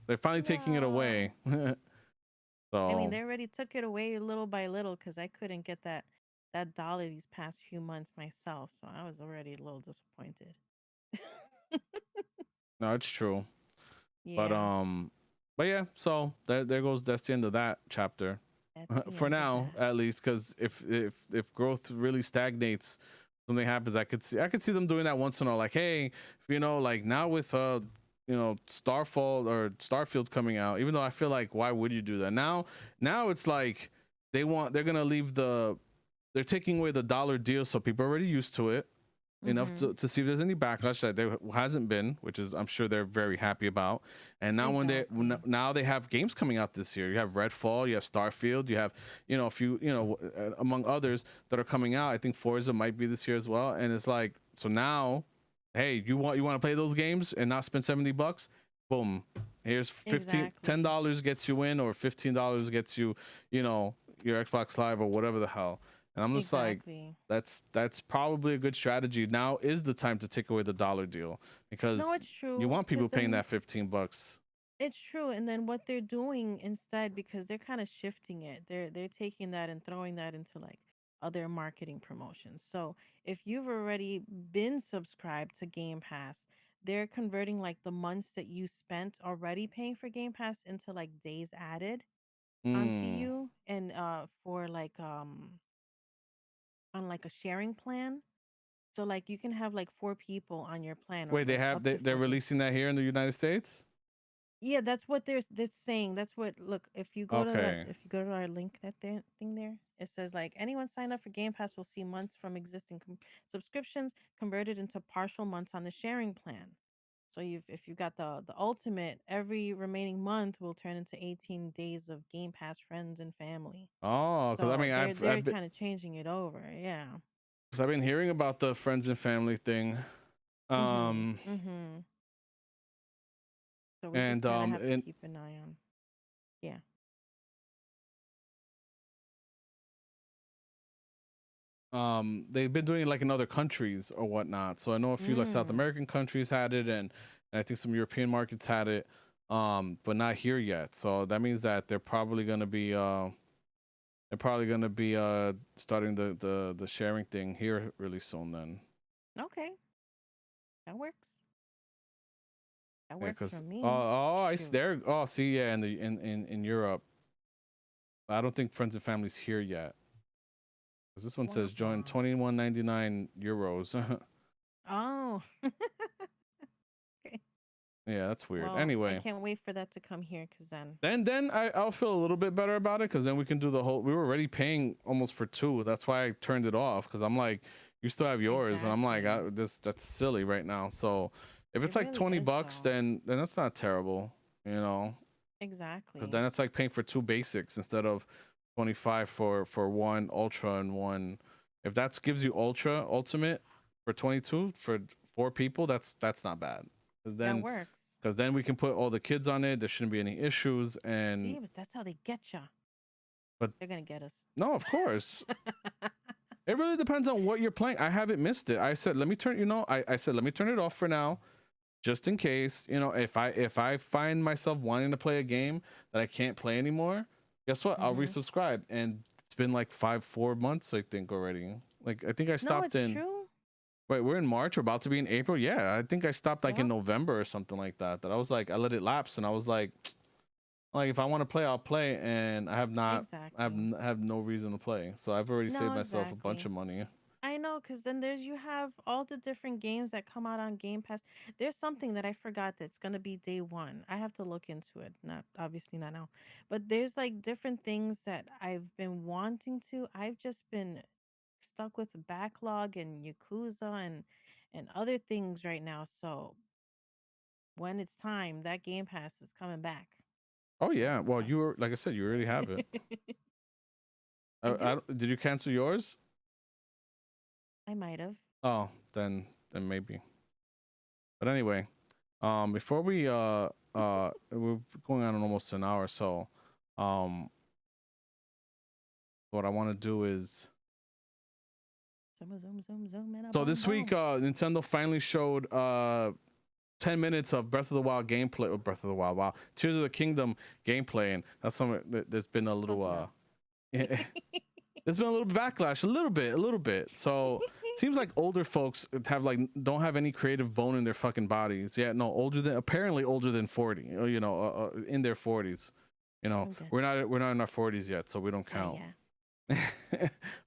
they're finally taking it No. away. I mean, So they already took it away little by little because I couldn't get that dollar these past few months myself, so I was already a little disappointed. no, it's true. But Yeah, yeah, so there goes, that's the end of that chapter. that's the For end of now, that. at least, because if growth really stagnates, something happens, I could see them doing that once in a while, like, hey, like now with Starfall or Starfield coming out, even though I feel like, why would you do that now? It's like they're gonna leave they're taking away the dollar deal, so people are already used to it enough Mhm. to see if there's any backlash, that there hasn't been, which is, I'm sure they're very happy about. And now Exactly. now they have games coming out this year. You have Redfall, you have Starfield, you have a few, among others that are coming out. I think Forza might be this year as well. And it's like, so now, hey, you want to play those games and not spend $70? Boom, here's 15 ten Exactly. dollars gets you in, or $15 gets you, you know your Xbox Live or whatever the hell. And I'm just like, Exactly. that's probably a good strategy. Now is the time to take away the dollar deal, No, because it's you true. want people Cause paying then that $15. it's true, and then what they're doing instead, because they're kind of shifting it. They're taking that and throwing that into like other marketing promotions. So if you've already been subscribed to Game Pass, they're converting like the months that you spent already paying for Game Pass into like days added onto Mm. you, and for like on like a sharing plan. So like you can have like four people on your plan, or Wait, like up to they're four people. releasing that here in the United States? Yeah, that's what they're saying. That's what, look, if you go to Okay. our link, that there thing there, it says like anyone signed up for Game Pass will see months from existing subscriptions converted into partial months on the sharing plan. So if you've got the ultimate, every remaining month will turn into 18 days of Game Pass friends and family. Oh, because I So mean, they're kind of changing it over. Yeah. I've been hearing about the friends and family thing. Mhm. Um, Mhm. So we just and kind of have to keep an eye on. Yeah. they've been doing it like in other countries or whatnot. So I know a few like South Mm. American countries had it, and I think some European markets had it, but not here yet. So that means that they're probably gonna be starting the sharing thing here really soon then. Okay. That works. That Yeah, works for because me. Shoot. see, yeah, in the in Europe, I don't think friends and families here yet. Because this one Wah, says join wah. 21.99 euros. Oh. Okay. Yeah, that's weird. Well, I Anyway, can't wait for that to come here because then. then I'll feel a little bit better about it because then we can do the whole. We were already paying almost for two. That's why I turned it off because I'm like, you still have yours, and I'm like, Exactly. that's silly right now. So if It it's like really 20 is, bucks, though. then that's not terrible, you know. Because Exactly. then it's like paying for two basics instead of 25 for one ultra and one. If that gives you ultimate for 22 for four people, that's not bad. Because That then works. because then we can put all the kids on it. There shouldn't be any issues. See, And but that's how they get ya. but They're gonna get us. no, of course. It really depends on what you're playing. I haven't missed it. I said let me turn. I said let me turn it off for now, just in case. If I find myself wanting to play a game that I can't play anymore, guess what? I'll Mm-hmm. resubscribe. And it's been like 4 months, I think already. Like I think I No, stopped it's in. true. Wait, we're in March. We're about to be in April. Yeah, I think I stopped like in Yep. November or something like that. That I was like, I let it lapse, and I was like if I want to play, I'll play, and I have not. Exactly. Have no reason to play. So I've already saved No, myself a bunch exactly. of money. I know, because then you have all the different games that come out on Game Pass. There's something that I forgot that's going to be day one. I have to look into it. Not obviously not now, but there's like different things that I've been wanting to. I've just been stuck with the backlog and Yakuza and other things right now. So when it's time, that Game Pass is coming back. Oh yeah. So Well, you that's were like I said, you already have it. I do. Did you cancel yours? I might have. Oh, then maybe. But anyway, before we're going on almost an hour, so um, what I want to do is Zoom, zoom, zoom, zoom, and a so bomb this week, bomb. Nintendo finally showed 10 minutes of Breath of the Wild gameplay. Breath of the Wild, wow, Tears of the Kingdom gameplay, and that's something there's been a Close little enough. there's been a little backlash, a little bit. So seems like older folks have like don't have any creative bone in their fucking bodies. Yeah, no, apparently older than 40. In their 40s. I'm good. We're not in our 40s yet, so we don't Not count. yet.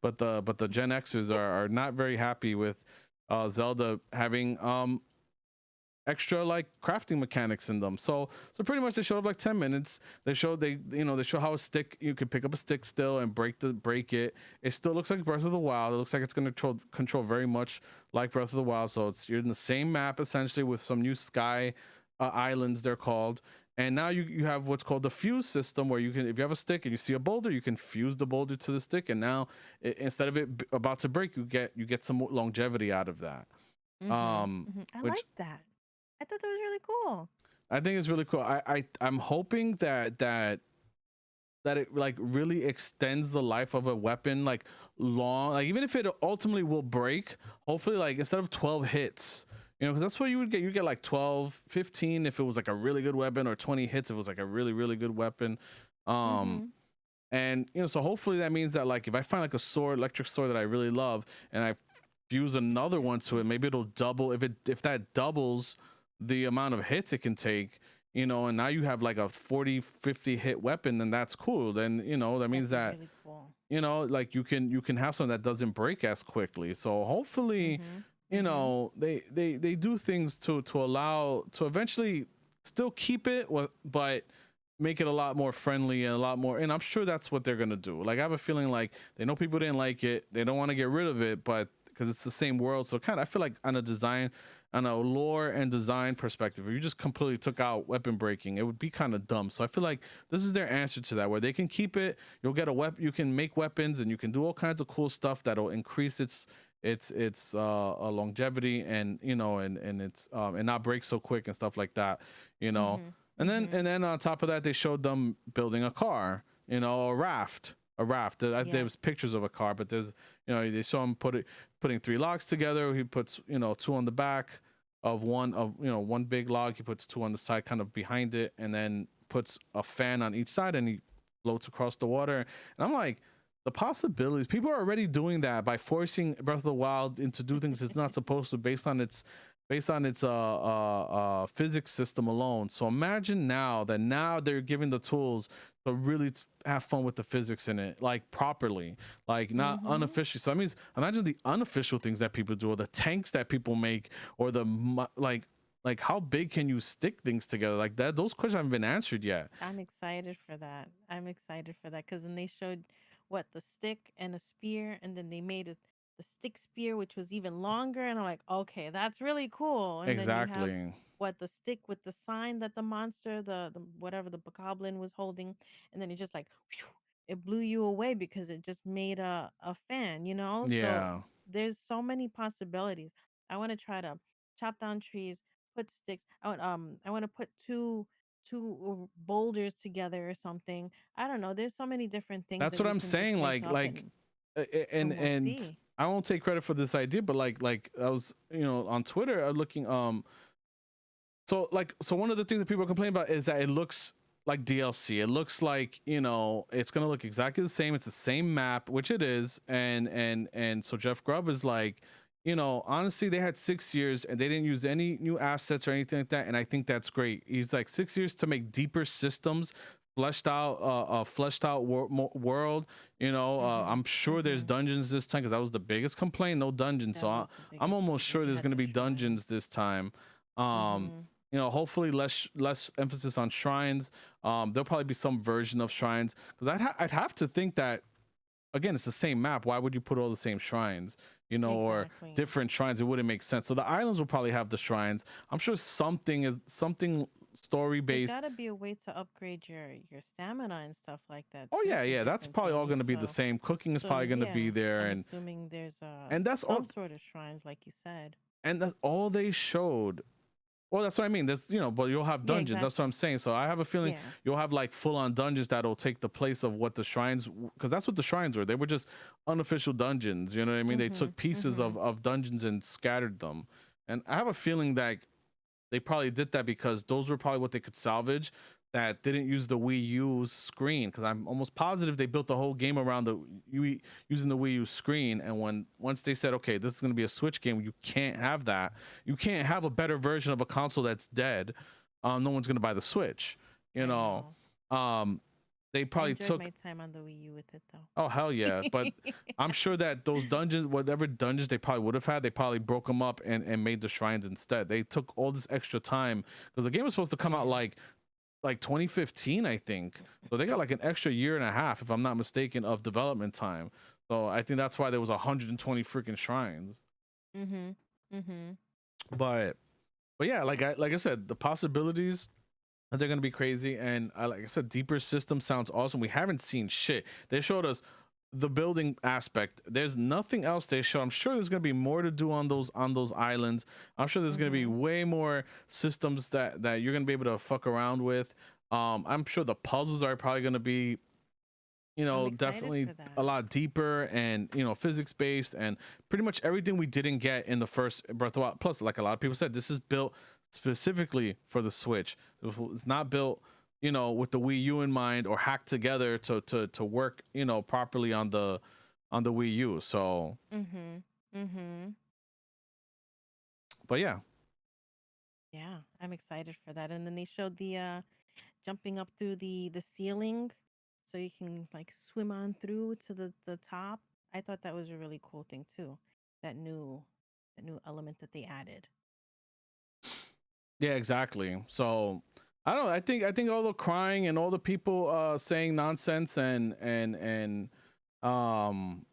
But the Gen Xers are not very happy with Zelda having extra like crafting mechanics in them. So pretty much they showed up like 10 minutes. They show how a stick, you can pick up a stick still and break it. It still looks like Breath of the Wild. It looks like it's going to control very much like Breath of the Wild. So you're in the same map essentially with some new sky islands, they're called. And now you have what's called the fuse system, where you can, if you have a stick and you see a boulder, you can fuse the boulder to the stick, and now instead of it about to break, you get some longevity out of that. Mhm. Mhm. I Which like that. I thought that was really cool. I think it's really cool. I'm hoping that it like really extends the life of a weapon like long, like even if it ultimately will break, hopefully like instead of 12 hits, because that's what you get like 12, 15 if it was like a really good weapon, or 20 hits if it was like a really really good weapon. um Mhm. and so hopefully that means that like if I find like a sword, electric sword that I really love, and I fuse another one to it, maybe it'll double. If that doubles the amount of hits it can take, and now you have like a 40-50 hit weapon, then that's cool. Then that means That'd be that really cool. like you can have something that doesn't break as quickly. So hopefully Mhm. Mhm. they do things to allow to eventually still keep it, but make it a lot more friendly and a lot more, and I'm sure that's what they're gonna do. Like I have a feeling like they know people didn't like it, they don't want to get rid of it, but because it's the same world. So kind of I feel like on a lore and design perspective, if you just completely took out weapon breaking, it would be kind of dumb. So I feel like this is their answer to that, where they can keep it. You'll get a weapon, you can make weapons, and you can do all kinds of cool stuff that'll increase its longevity, and and it's and not break so quick and stuff like that. you know Mhm. Mhm. and then on top of that, they showed them building a car, you know, a raft. A raft. There Yes. was pictures of a car, but there's, you know, they saw him putting three logs together. He puts, you know, two on the back of one of, you know, one big log. He puts two on the side, kind of behind it, and then puts a fan on each side, and he floats across the water. And I'm like, the possibilities. People are already doing that by forcing Breath of the Wild into do things it's not supposed to, based on its physics system alone. So imagine now they're giving the tools to really have fun with the physics in it, like properly, like not Mhm. unofficial. So I mean, imagine the unofficial things that people do, or the tanks that people make, or like how big can you stick things together like that? Those questions haven't been answered yet. I'm excited for that. I'm excited for that because then they showed what the stick and a spear, and then they made it the stick spear, which was even longer. And I'm like, okay, that's really cool. And then you have Exactly. what the stick with the sign that the monster, the whatever the bokoblin was holding, and then it just like whew, it blew you away because it just made a fan, you know. So Yeah. there's so many possibilities. I want to try to chop down trees, put sticks. I want to put two boulders together or something. I don't know. There's so many different things That's that what we I'm can just saying. make up and we'll And see. I won't take credit for this idea, but like I was, you know, on Twitter looking so one of the things that people complain about is that it looks like DLC. It looks like, you know, it's gonna look exactly the same. It's the same map, which it is, and so Jeff Grubb is like, you know, honestly, they had 6 years and they didn't use any new assets or anything like that, and I think that's great. He's like 6 years to make deeper systems, fleshed out world. You know, Mhm. I'm sure there's Mhm. dungeons this time because that was the biggest complaint. No dungeons, so That was the I'm biggest almost complaint. sure They there's had gonna the be dungeons shrines. this time. Um, Mhm. you know, hopefully less emphasis on shrines. There'll probably be some version of shrines because I'd have to think that, again, it's the same map. Why would you put all the same shrines, you know, or Exactly. different shrines? It wouldn't make sense. So the islands will probably have the shrines. I'm sure something story There's based. got to be a way to upgrade your stamina and stuff like that Oh too for yeah, that's different probably all going things. to be the So same. Cooking is so probably going to be yeah, there, I'm assuming there's and that's some all sort of shrines like you said. that's all they showed. Well, that's what I mean. There's, you know, but you'll have Yeah, dungeons. That's what I'm exactly. saying. So I have a feeling Yeah. you'll have like full on dungeons that'll take the place of what the shrines, because that's what the shrines were. They were just unofficial dungeons. You know what I mean? They Mhm. took pieces Mhm. of dungeons and scattered them. And I have a feeling that they probably did that because those were probably what they could salvage that didn't use the Wii U's screen. Because I'm almost positive they built the whole game around the using the Wii U screen. And once they said, okay, this is going to be a Switch game, you can't have that. You can't have a better version of a console that's dead. No one's going to buy the Switch. You I know, know. um, they I probably enjoyed took. my time on the Wii U with it though. Oh hell yeah! But I'm sure that those dungeons, whatever dungeons they probably would have had, they probably broke them up and made the shrines instead. They took all this extra time because the game was supposed to come out Yeah. like 2015, I think. So they got like an extra year and a half, if I'm not mistaken, of development time. So I think that's why there was 120 freaking shrines. Mhm. Mhm. But but yeah, like I said, the possibilities, they're gonna be crazy. And like I said, deeper system sounds awesome. We haven't seen shit. They showed us the building aspect. There's nothing else they show. I'm sure there's gonna be more to do on those islands. I'm sure there's gonna be Mhm. way more systems that you're gonna be able to fuck around with. I'm sure the puzzles are probably gonna be, you I'm know, excited definitely for that. a lot deeper and, you know, physics based and pretty much everything we didn't get in the first Breath of the Wild. Plus, like a lot of people said, this is built specifically for the Switch. It's not built, you know, with the Wii U in mind or hacked together to work, you know, properly on the Wii U. So, Mhm. Mhm. but yeah, Yeah, I'm excited for that. And then they showed the jumping up through the ceiling so you can like swim on through to the top. I thought that was a really cool thing too. That new that new element that they added. yeah, exactly. So I don't know. I think all the crying and all the people saying nonsense and um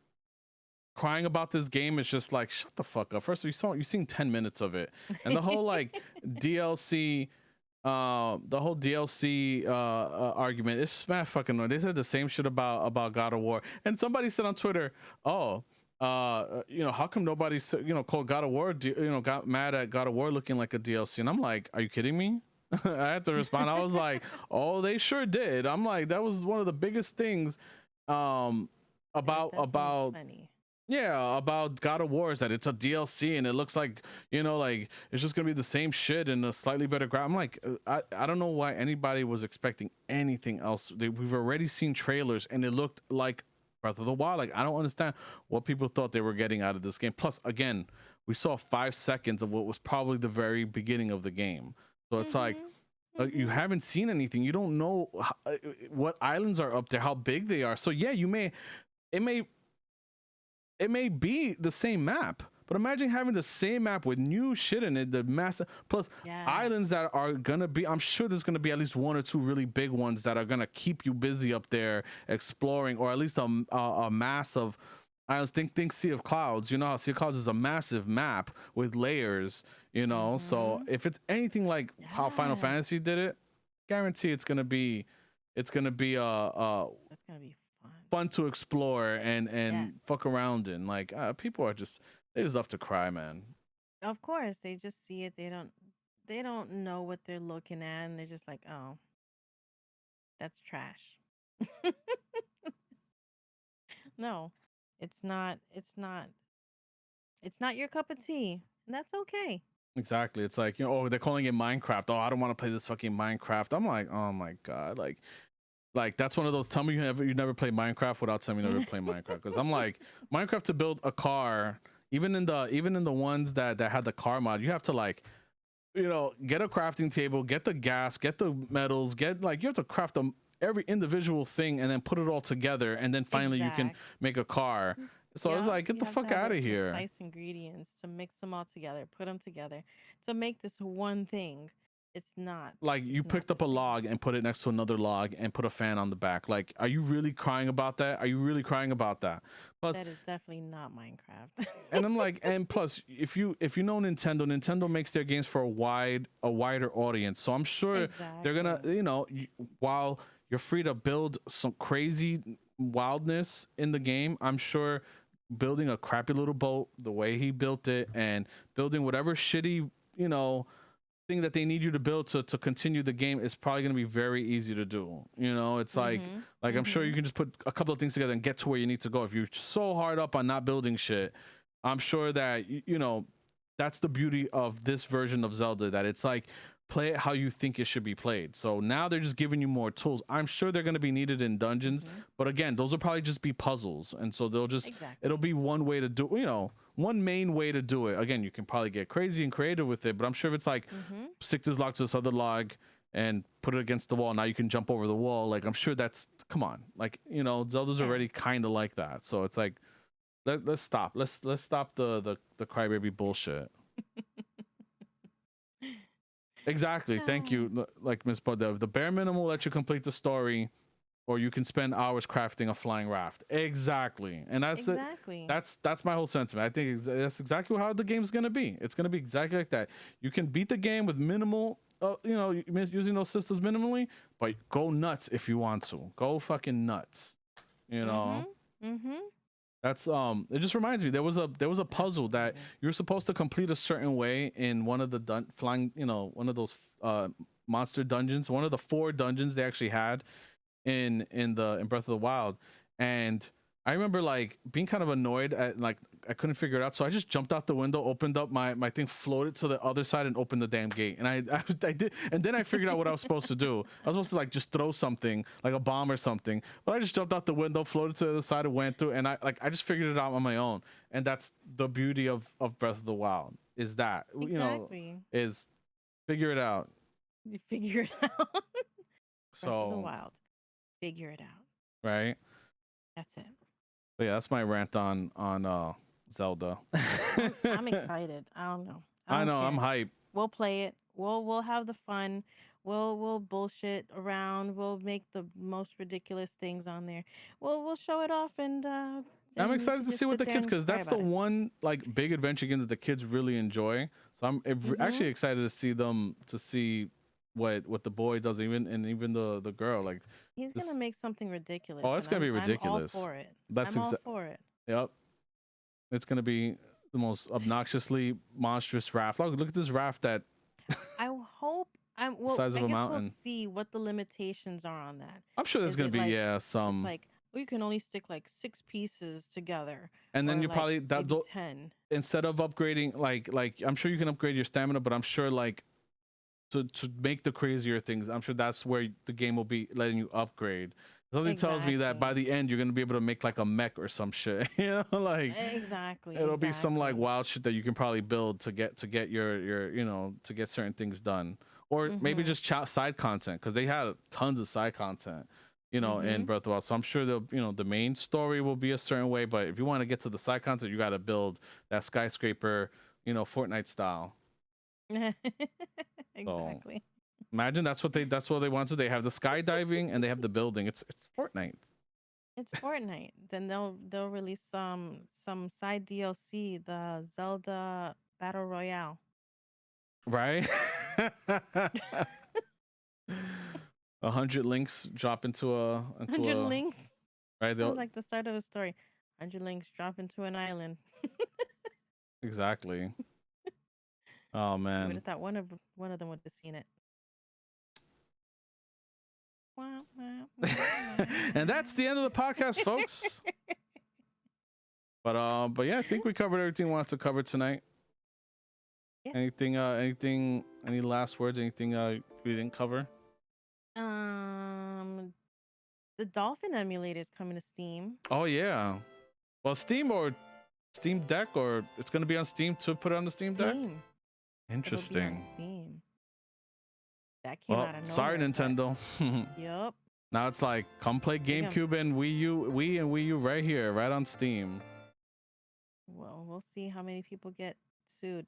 crying about this game is just like, shut the fuck up. First of all, you seen 10 minutes of it, and the whole like DLC, the whole DLC argument is smash fucking annoying. They said the same shit about God of War, and somebody said on Twitter, oh, you know, how come nobody you know, called God of War, you know, got mad at God of War looking like a DLC? And I'm like, are you kidding me? I had to respond. I was like, "Oh, they sure did." I'm like, that was one of the biggest things um It was definitely about plenty. yeah, about God of War is that it's a DLC and it looks like, you know, like it's just gonna be the same shit in a slightly better I'm like, I don't know why anybody was expecting anything else. We've already seen trailers and it looked like Breath of the Wild. Like, I don't understand what people thought they were getting out of this game. Plus, again, we saw 5 seconds of what was probably the very beginning of the game. So it's like, Mhm. you Mhm. haven't seen anything. You don't know what islands are up there, how big they are. So yeah, it may it may be the same map, but imagine having the same map with new shit in it, the massive plus Yes. islands that are gonna be. I'm sure there's gonna be at least one or two really big ones that are gonna keep you busy up there exploring, or at least a mass of. I was think Sea of Clouds. You know how Sea of Clouds is a massive map with layers. You know, so Mhm. if it's anything like how Final Yes. Fantasy did it, guarantee it's gonna be That's gonna be fun. fun to explore and Yes. fuck around in. Like, people are just they just love to cry, man. Of course, they just see it. They don't know what they're looking at, and they're just like, "Oh, that's trash." No, it's not. It's not. It's not your cup of tea, and that's okay. Exactly. It's like, you know, oh, they're calling it Minecraft. Oh, I don't want to play this fucking Minecraft. I'm like, oh my god, like that's one of those. Tell me you never play Minecraft without telling me you never play Minecraft. Because I'm like, Minecraft to build a car, even in the ones that had the car mod, you have to like, you know, get a crafting table, get the gas, get the metals, get like you have to craft them every individual thing and then put it all together and then finally you can Exact. make a car. So I was Yep. like, get You the have to fuck have out the of here. precise ingredients to mix them all together, put them together to make this one thing. It's not. Like, you It's not picked the up a same. log and put it next to another log and put a fan on the back. Like, are you really crying about that? Are you really crying about that? Plus, That is definitely not Minecraft. and I'm like, and plus, if you know Nintendo, Nintendo makes their games for a wider audience. So I'm sure they're gonna, Exactly. you know, while you're free to build some crazy wildness in the game, I'm sure building a crappy little boat the way he built it and building whatever shitty, you know, thing that they need you to build to continue the game is probably going to be very easy to do. You know, it's Mhm. like I'm sure you Mhm. can just put a couple of things together and get to where you need to go. If you're so hard up on not building shit, I'm sure that you know, that's the beauty of this version of Zelda, that it's like, play it how you think it should be played. So now they're just giving you more tools. I'm sure they're going to be needed in dungeons, Mhm. but again, those will probably just be puzzles, and so they'll just, it'll Exactly. be one way to do, you know, one main way to do it. Again, you can probably get crazy and creative with it, but I'm sure if it's like, Mhm. stick this log to this other log and put it against the wall, now you can jump over the wall. Like, I'm sure that's, come on, like, you know, Zelda's Yeah. already kind of like that. So it's like, let's stop. Let's stop the crybaby bullshit. Exactly. Thank Ah, you. Like Miss Bud, the bare minimum will let you complete the story, or you can spend hours crafting a flying raft. Exactly. And that's it. exactly. That's my whole sentiment. I think that's exactly how the game's gonna be. It's gonna be exactly like that. You can beat the game with minimal, you know, using those systems minimally, but go nuts if you want to. Go fucking nuts. You know. Mhm. Mhm. That's it just reminds me, there was a puzzle that Absolutely. you're supposed to complete a certain way in one of the flying, you know, one of those monster dungeons, one of the 4 dungeons they actually had in Breath of the Wild. And I remember like being kind of annoyed at, like, I couldn't figure it out, so I just jumped out the window, opened up my thing, floated to the other side and opened the damn gate. And I did, and then I figured out what I was supposed to do. I was supposed to like just throw something like a bomb or something, but I just jumped out the window, floated to the other side and went through, and I just figured it out on my own. And that's the beauty of Breath of the Wild, is that, you know, Exactly. is figure it out. You figure it out. Breath of the So, Wild. Figure it out. right. That's it. But yeah, that's my rant on Zelda. I'm excited. I don't know. I I don't know, I'm care. hype. We'll play it. We'll have the fun. We'll bullshit around. We'll make the most ridiculous things on there. We'll show it off, and I'm then you excited can to see just what sit the there kids, and because cry that's the about it. one like big adventure game that the kids really enjoy. So I'm actually Mhm. excited to see them, to see what the boy does, even the girl, like He's gonna this. make something Oh, ridiculous, it's and gonna be I'm all ridiculous. for it. That's I'm all exact. for it. Yep, it's gonna be the most obnoxiously monstrous raft. Look at this raft that. I hope I'm well, size I of a guess we'll mountain. see what the limitations are on that. I'm sure there's Is gonna it be like it's some, like, well, you can only stick like 6 pieces together, and then or you like probably maybe 10. instead of upgrading like I'm sure you can upgrade your stamina, but I'm sure like to make the crazier things, I'm sure that's where the game will be letting you upgrade. Something tells me that by Exactly. the end you're gonna be able to make like a mech or some shit. Like Exactly. it'll be some like Exactly. wild shit that you can probably build to get your to get certain things done, or maybe Mhm. just side content, because they had tons of side content in Mhm. Breath of the Wild. So I'm sure the main story will be a certain way, but if you want to get to the side content, you got to build that skyscraper, Fortnite style. So Exactly. imagine that's what they want to. They have the skydiving and they have the building. It's Fortnite. It's Fortnite. Then they'll release some side DLC, the Zelda Battle Royale. Right. 100 links drop into 100 links. right. Sounds like the start of a story. 100 links drop into an island. Exactly. Oh You would man. have thought one of them would have seen it. Wah, wah, wah, And that's the end of the podcast, wah. folks. But yeah, I think we covered everything we wanted to cover tonight. Yes. Any last words? Anything we didn't cover? The Dolphin emulator is coming to Steam. Oh yeah. Well, Steam or Steam Deck, or it's gonna be on Steam to put it on the Steam Deck. Steam. It'll be on Interesting. Steam. That came Well, out of sorry, nowhere. Nintendo. Yup. Now it's like, come play GameCube and Wii U right here, right on Steam. Well, we'll see how many people get sued.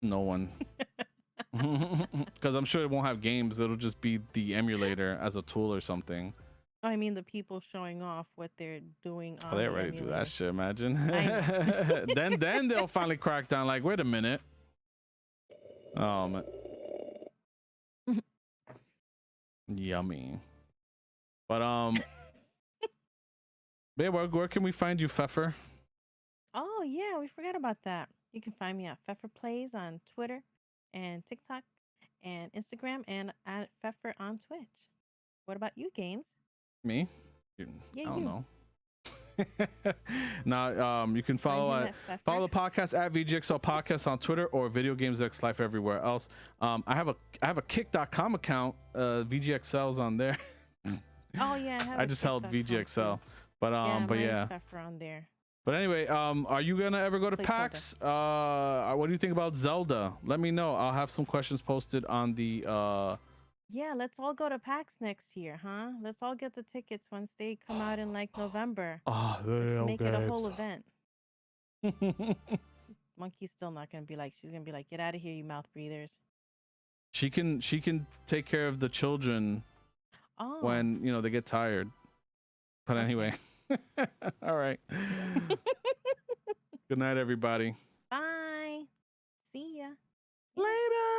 No one. Because I'm sure it won't have games. It'll just be the emulator as a tool or something. I mean, the people showing off what they're doing on Oh, they the already do emulator. that shit. Imagine. I know. then they'll finally crack down. Like, wait a minute. Oh man. Yummy. But babe, where can we find you, Fefer? Oh yeah, we forgot about that. You can find me at Fefer Plays on Twitter and TikTok and Instagram, and at Fefer on Twitch. What about you, Games? Me? Yeah, I don't you. know. Now, you can follow the podcast at VGXL Podcast on Twitter, or Video Games X Life everywhere else. I have a Kick.com account. VGXL's on there. Oh yeah, I just held VGXL, but yeah. Fefer on there. But anyway, are you gonna ever go to PAX? What do you think about Zelda? Let me know. I'll have some questions posted on the Yeah, let's all go to PAX next year, huh? Let's all get the tickets once they come out in like November. Let's make it a whole event. Monkey's still not gonna be like, she's gonna be like, get out of here, you mouth breathers. She can take care of the children when they get tired. But anyway. All right. Good night, everybody. Bye. See ya. Later.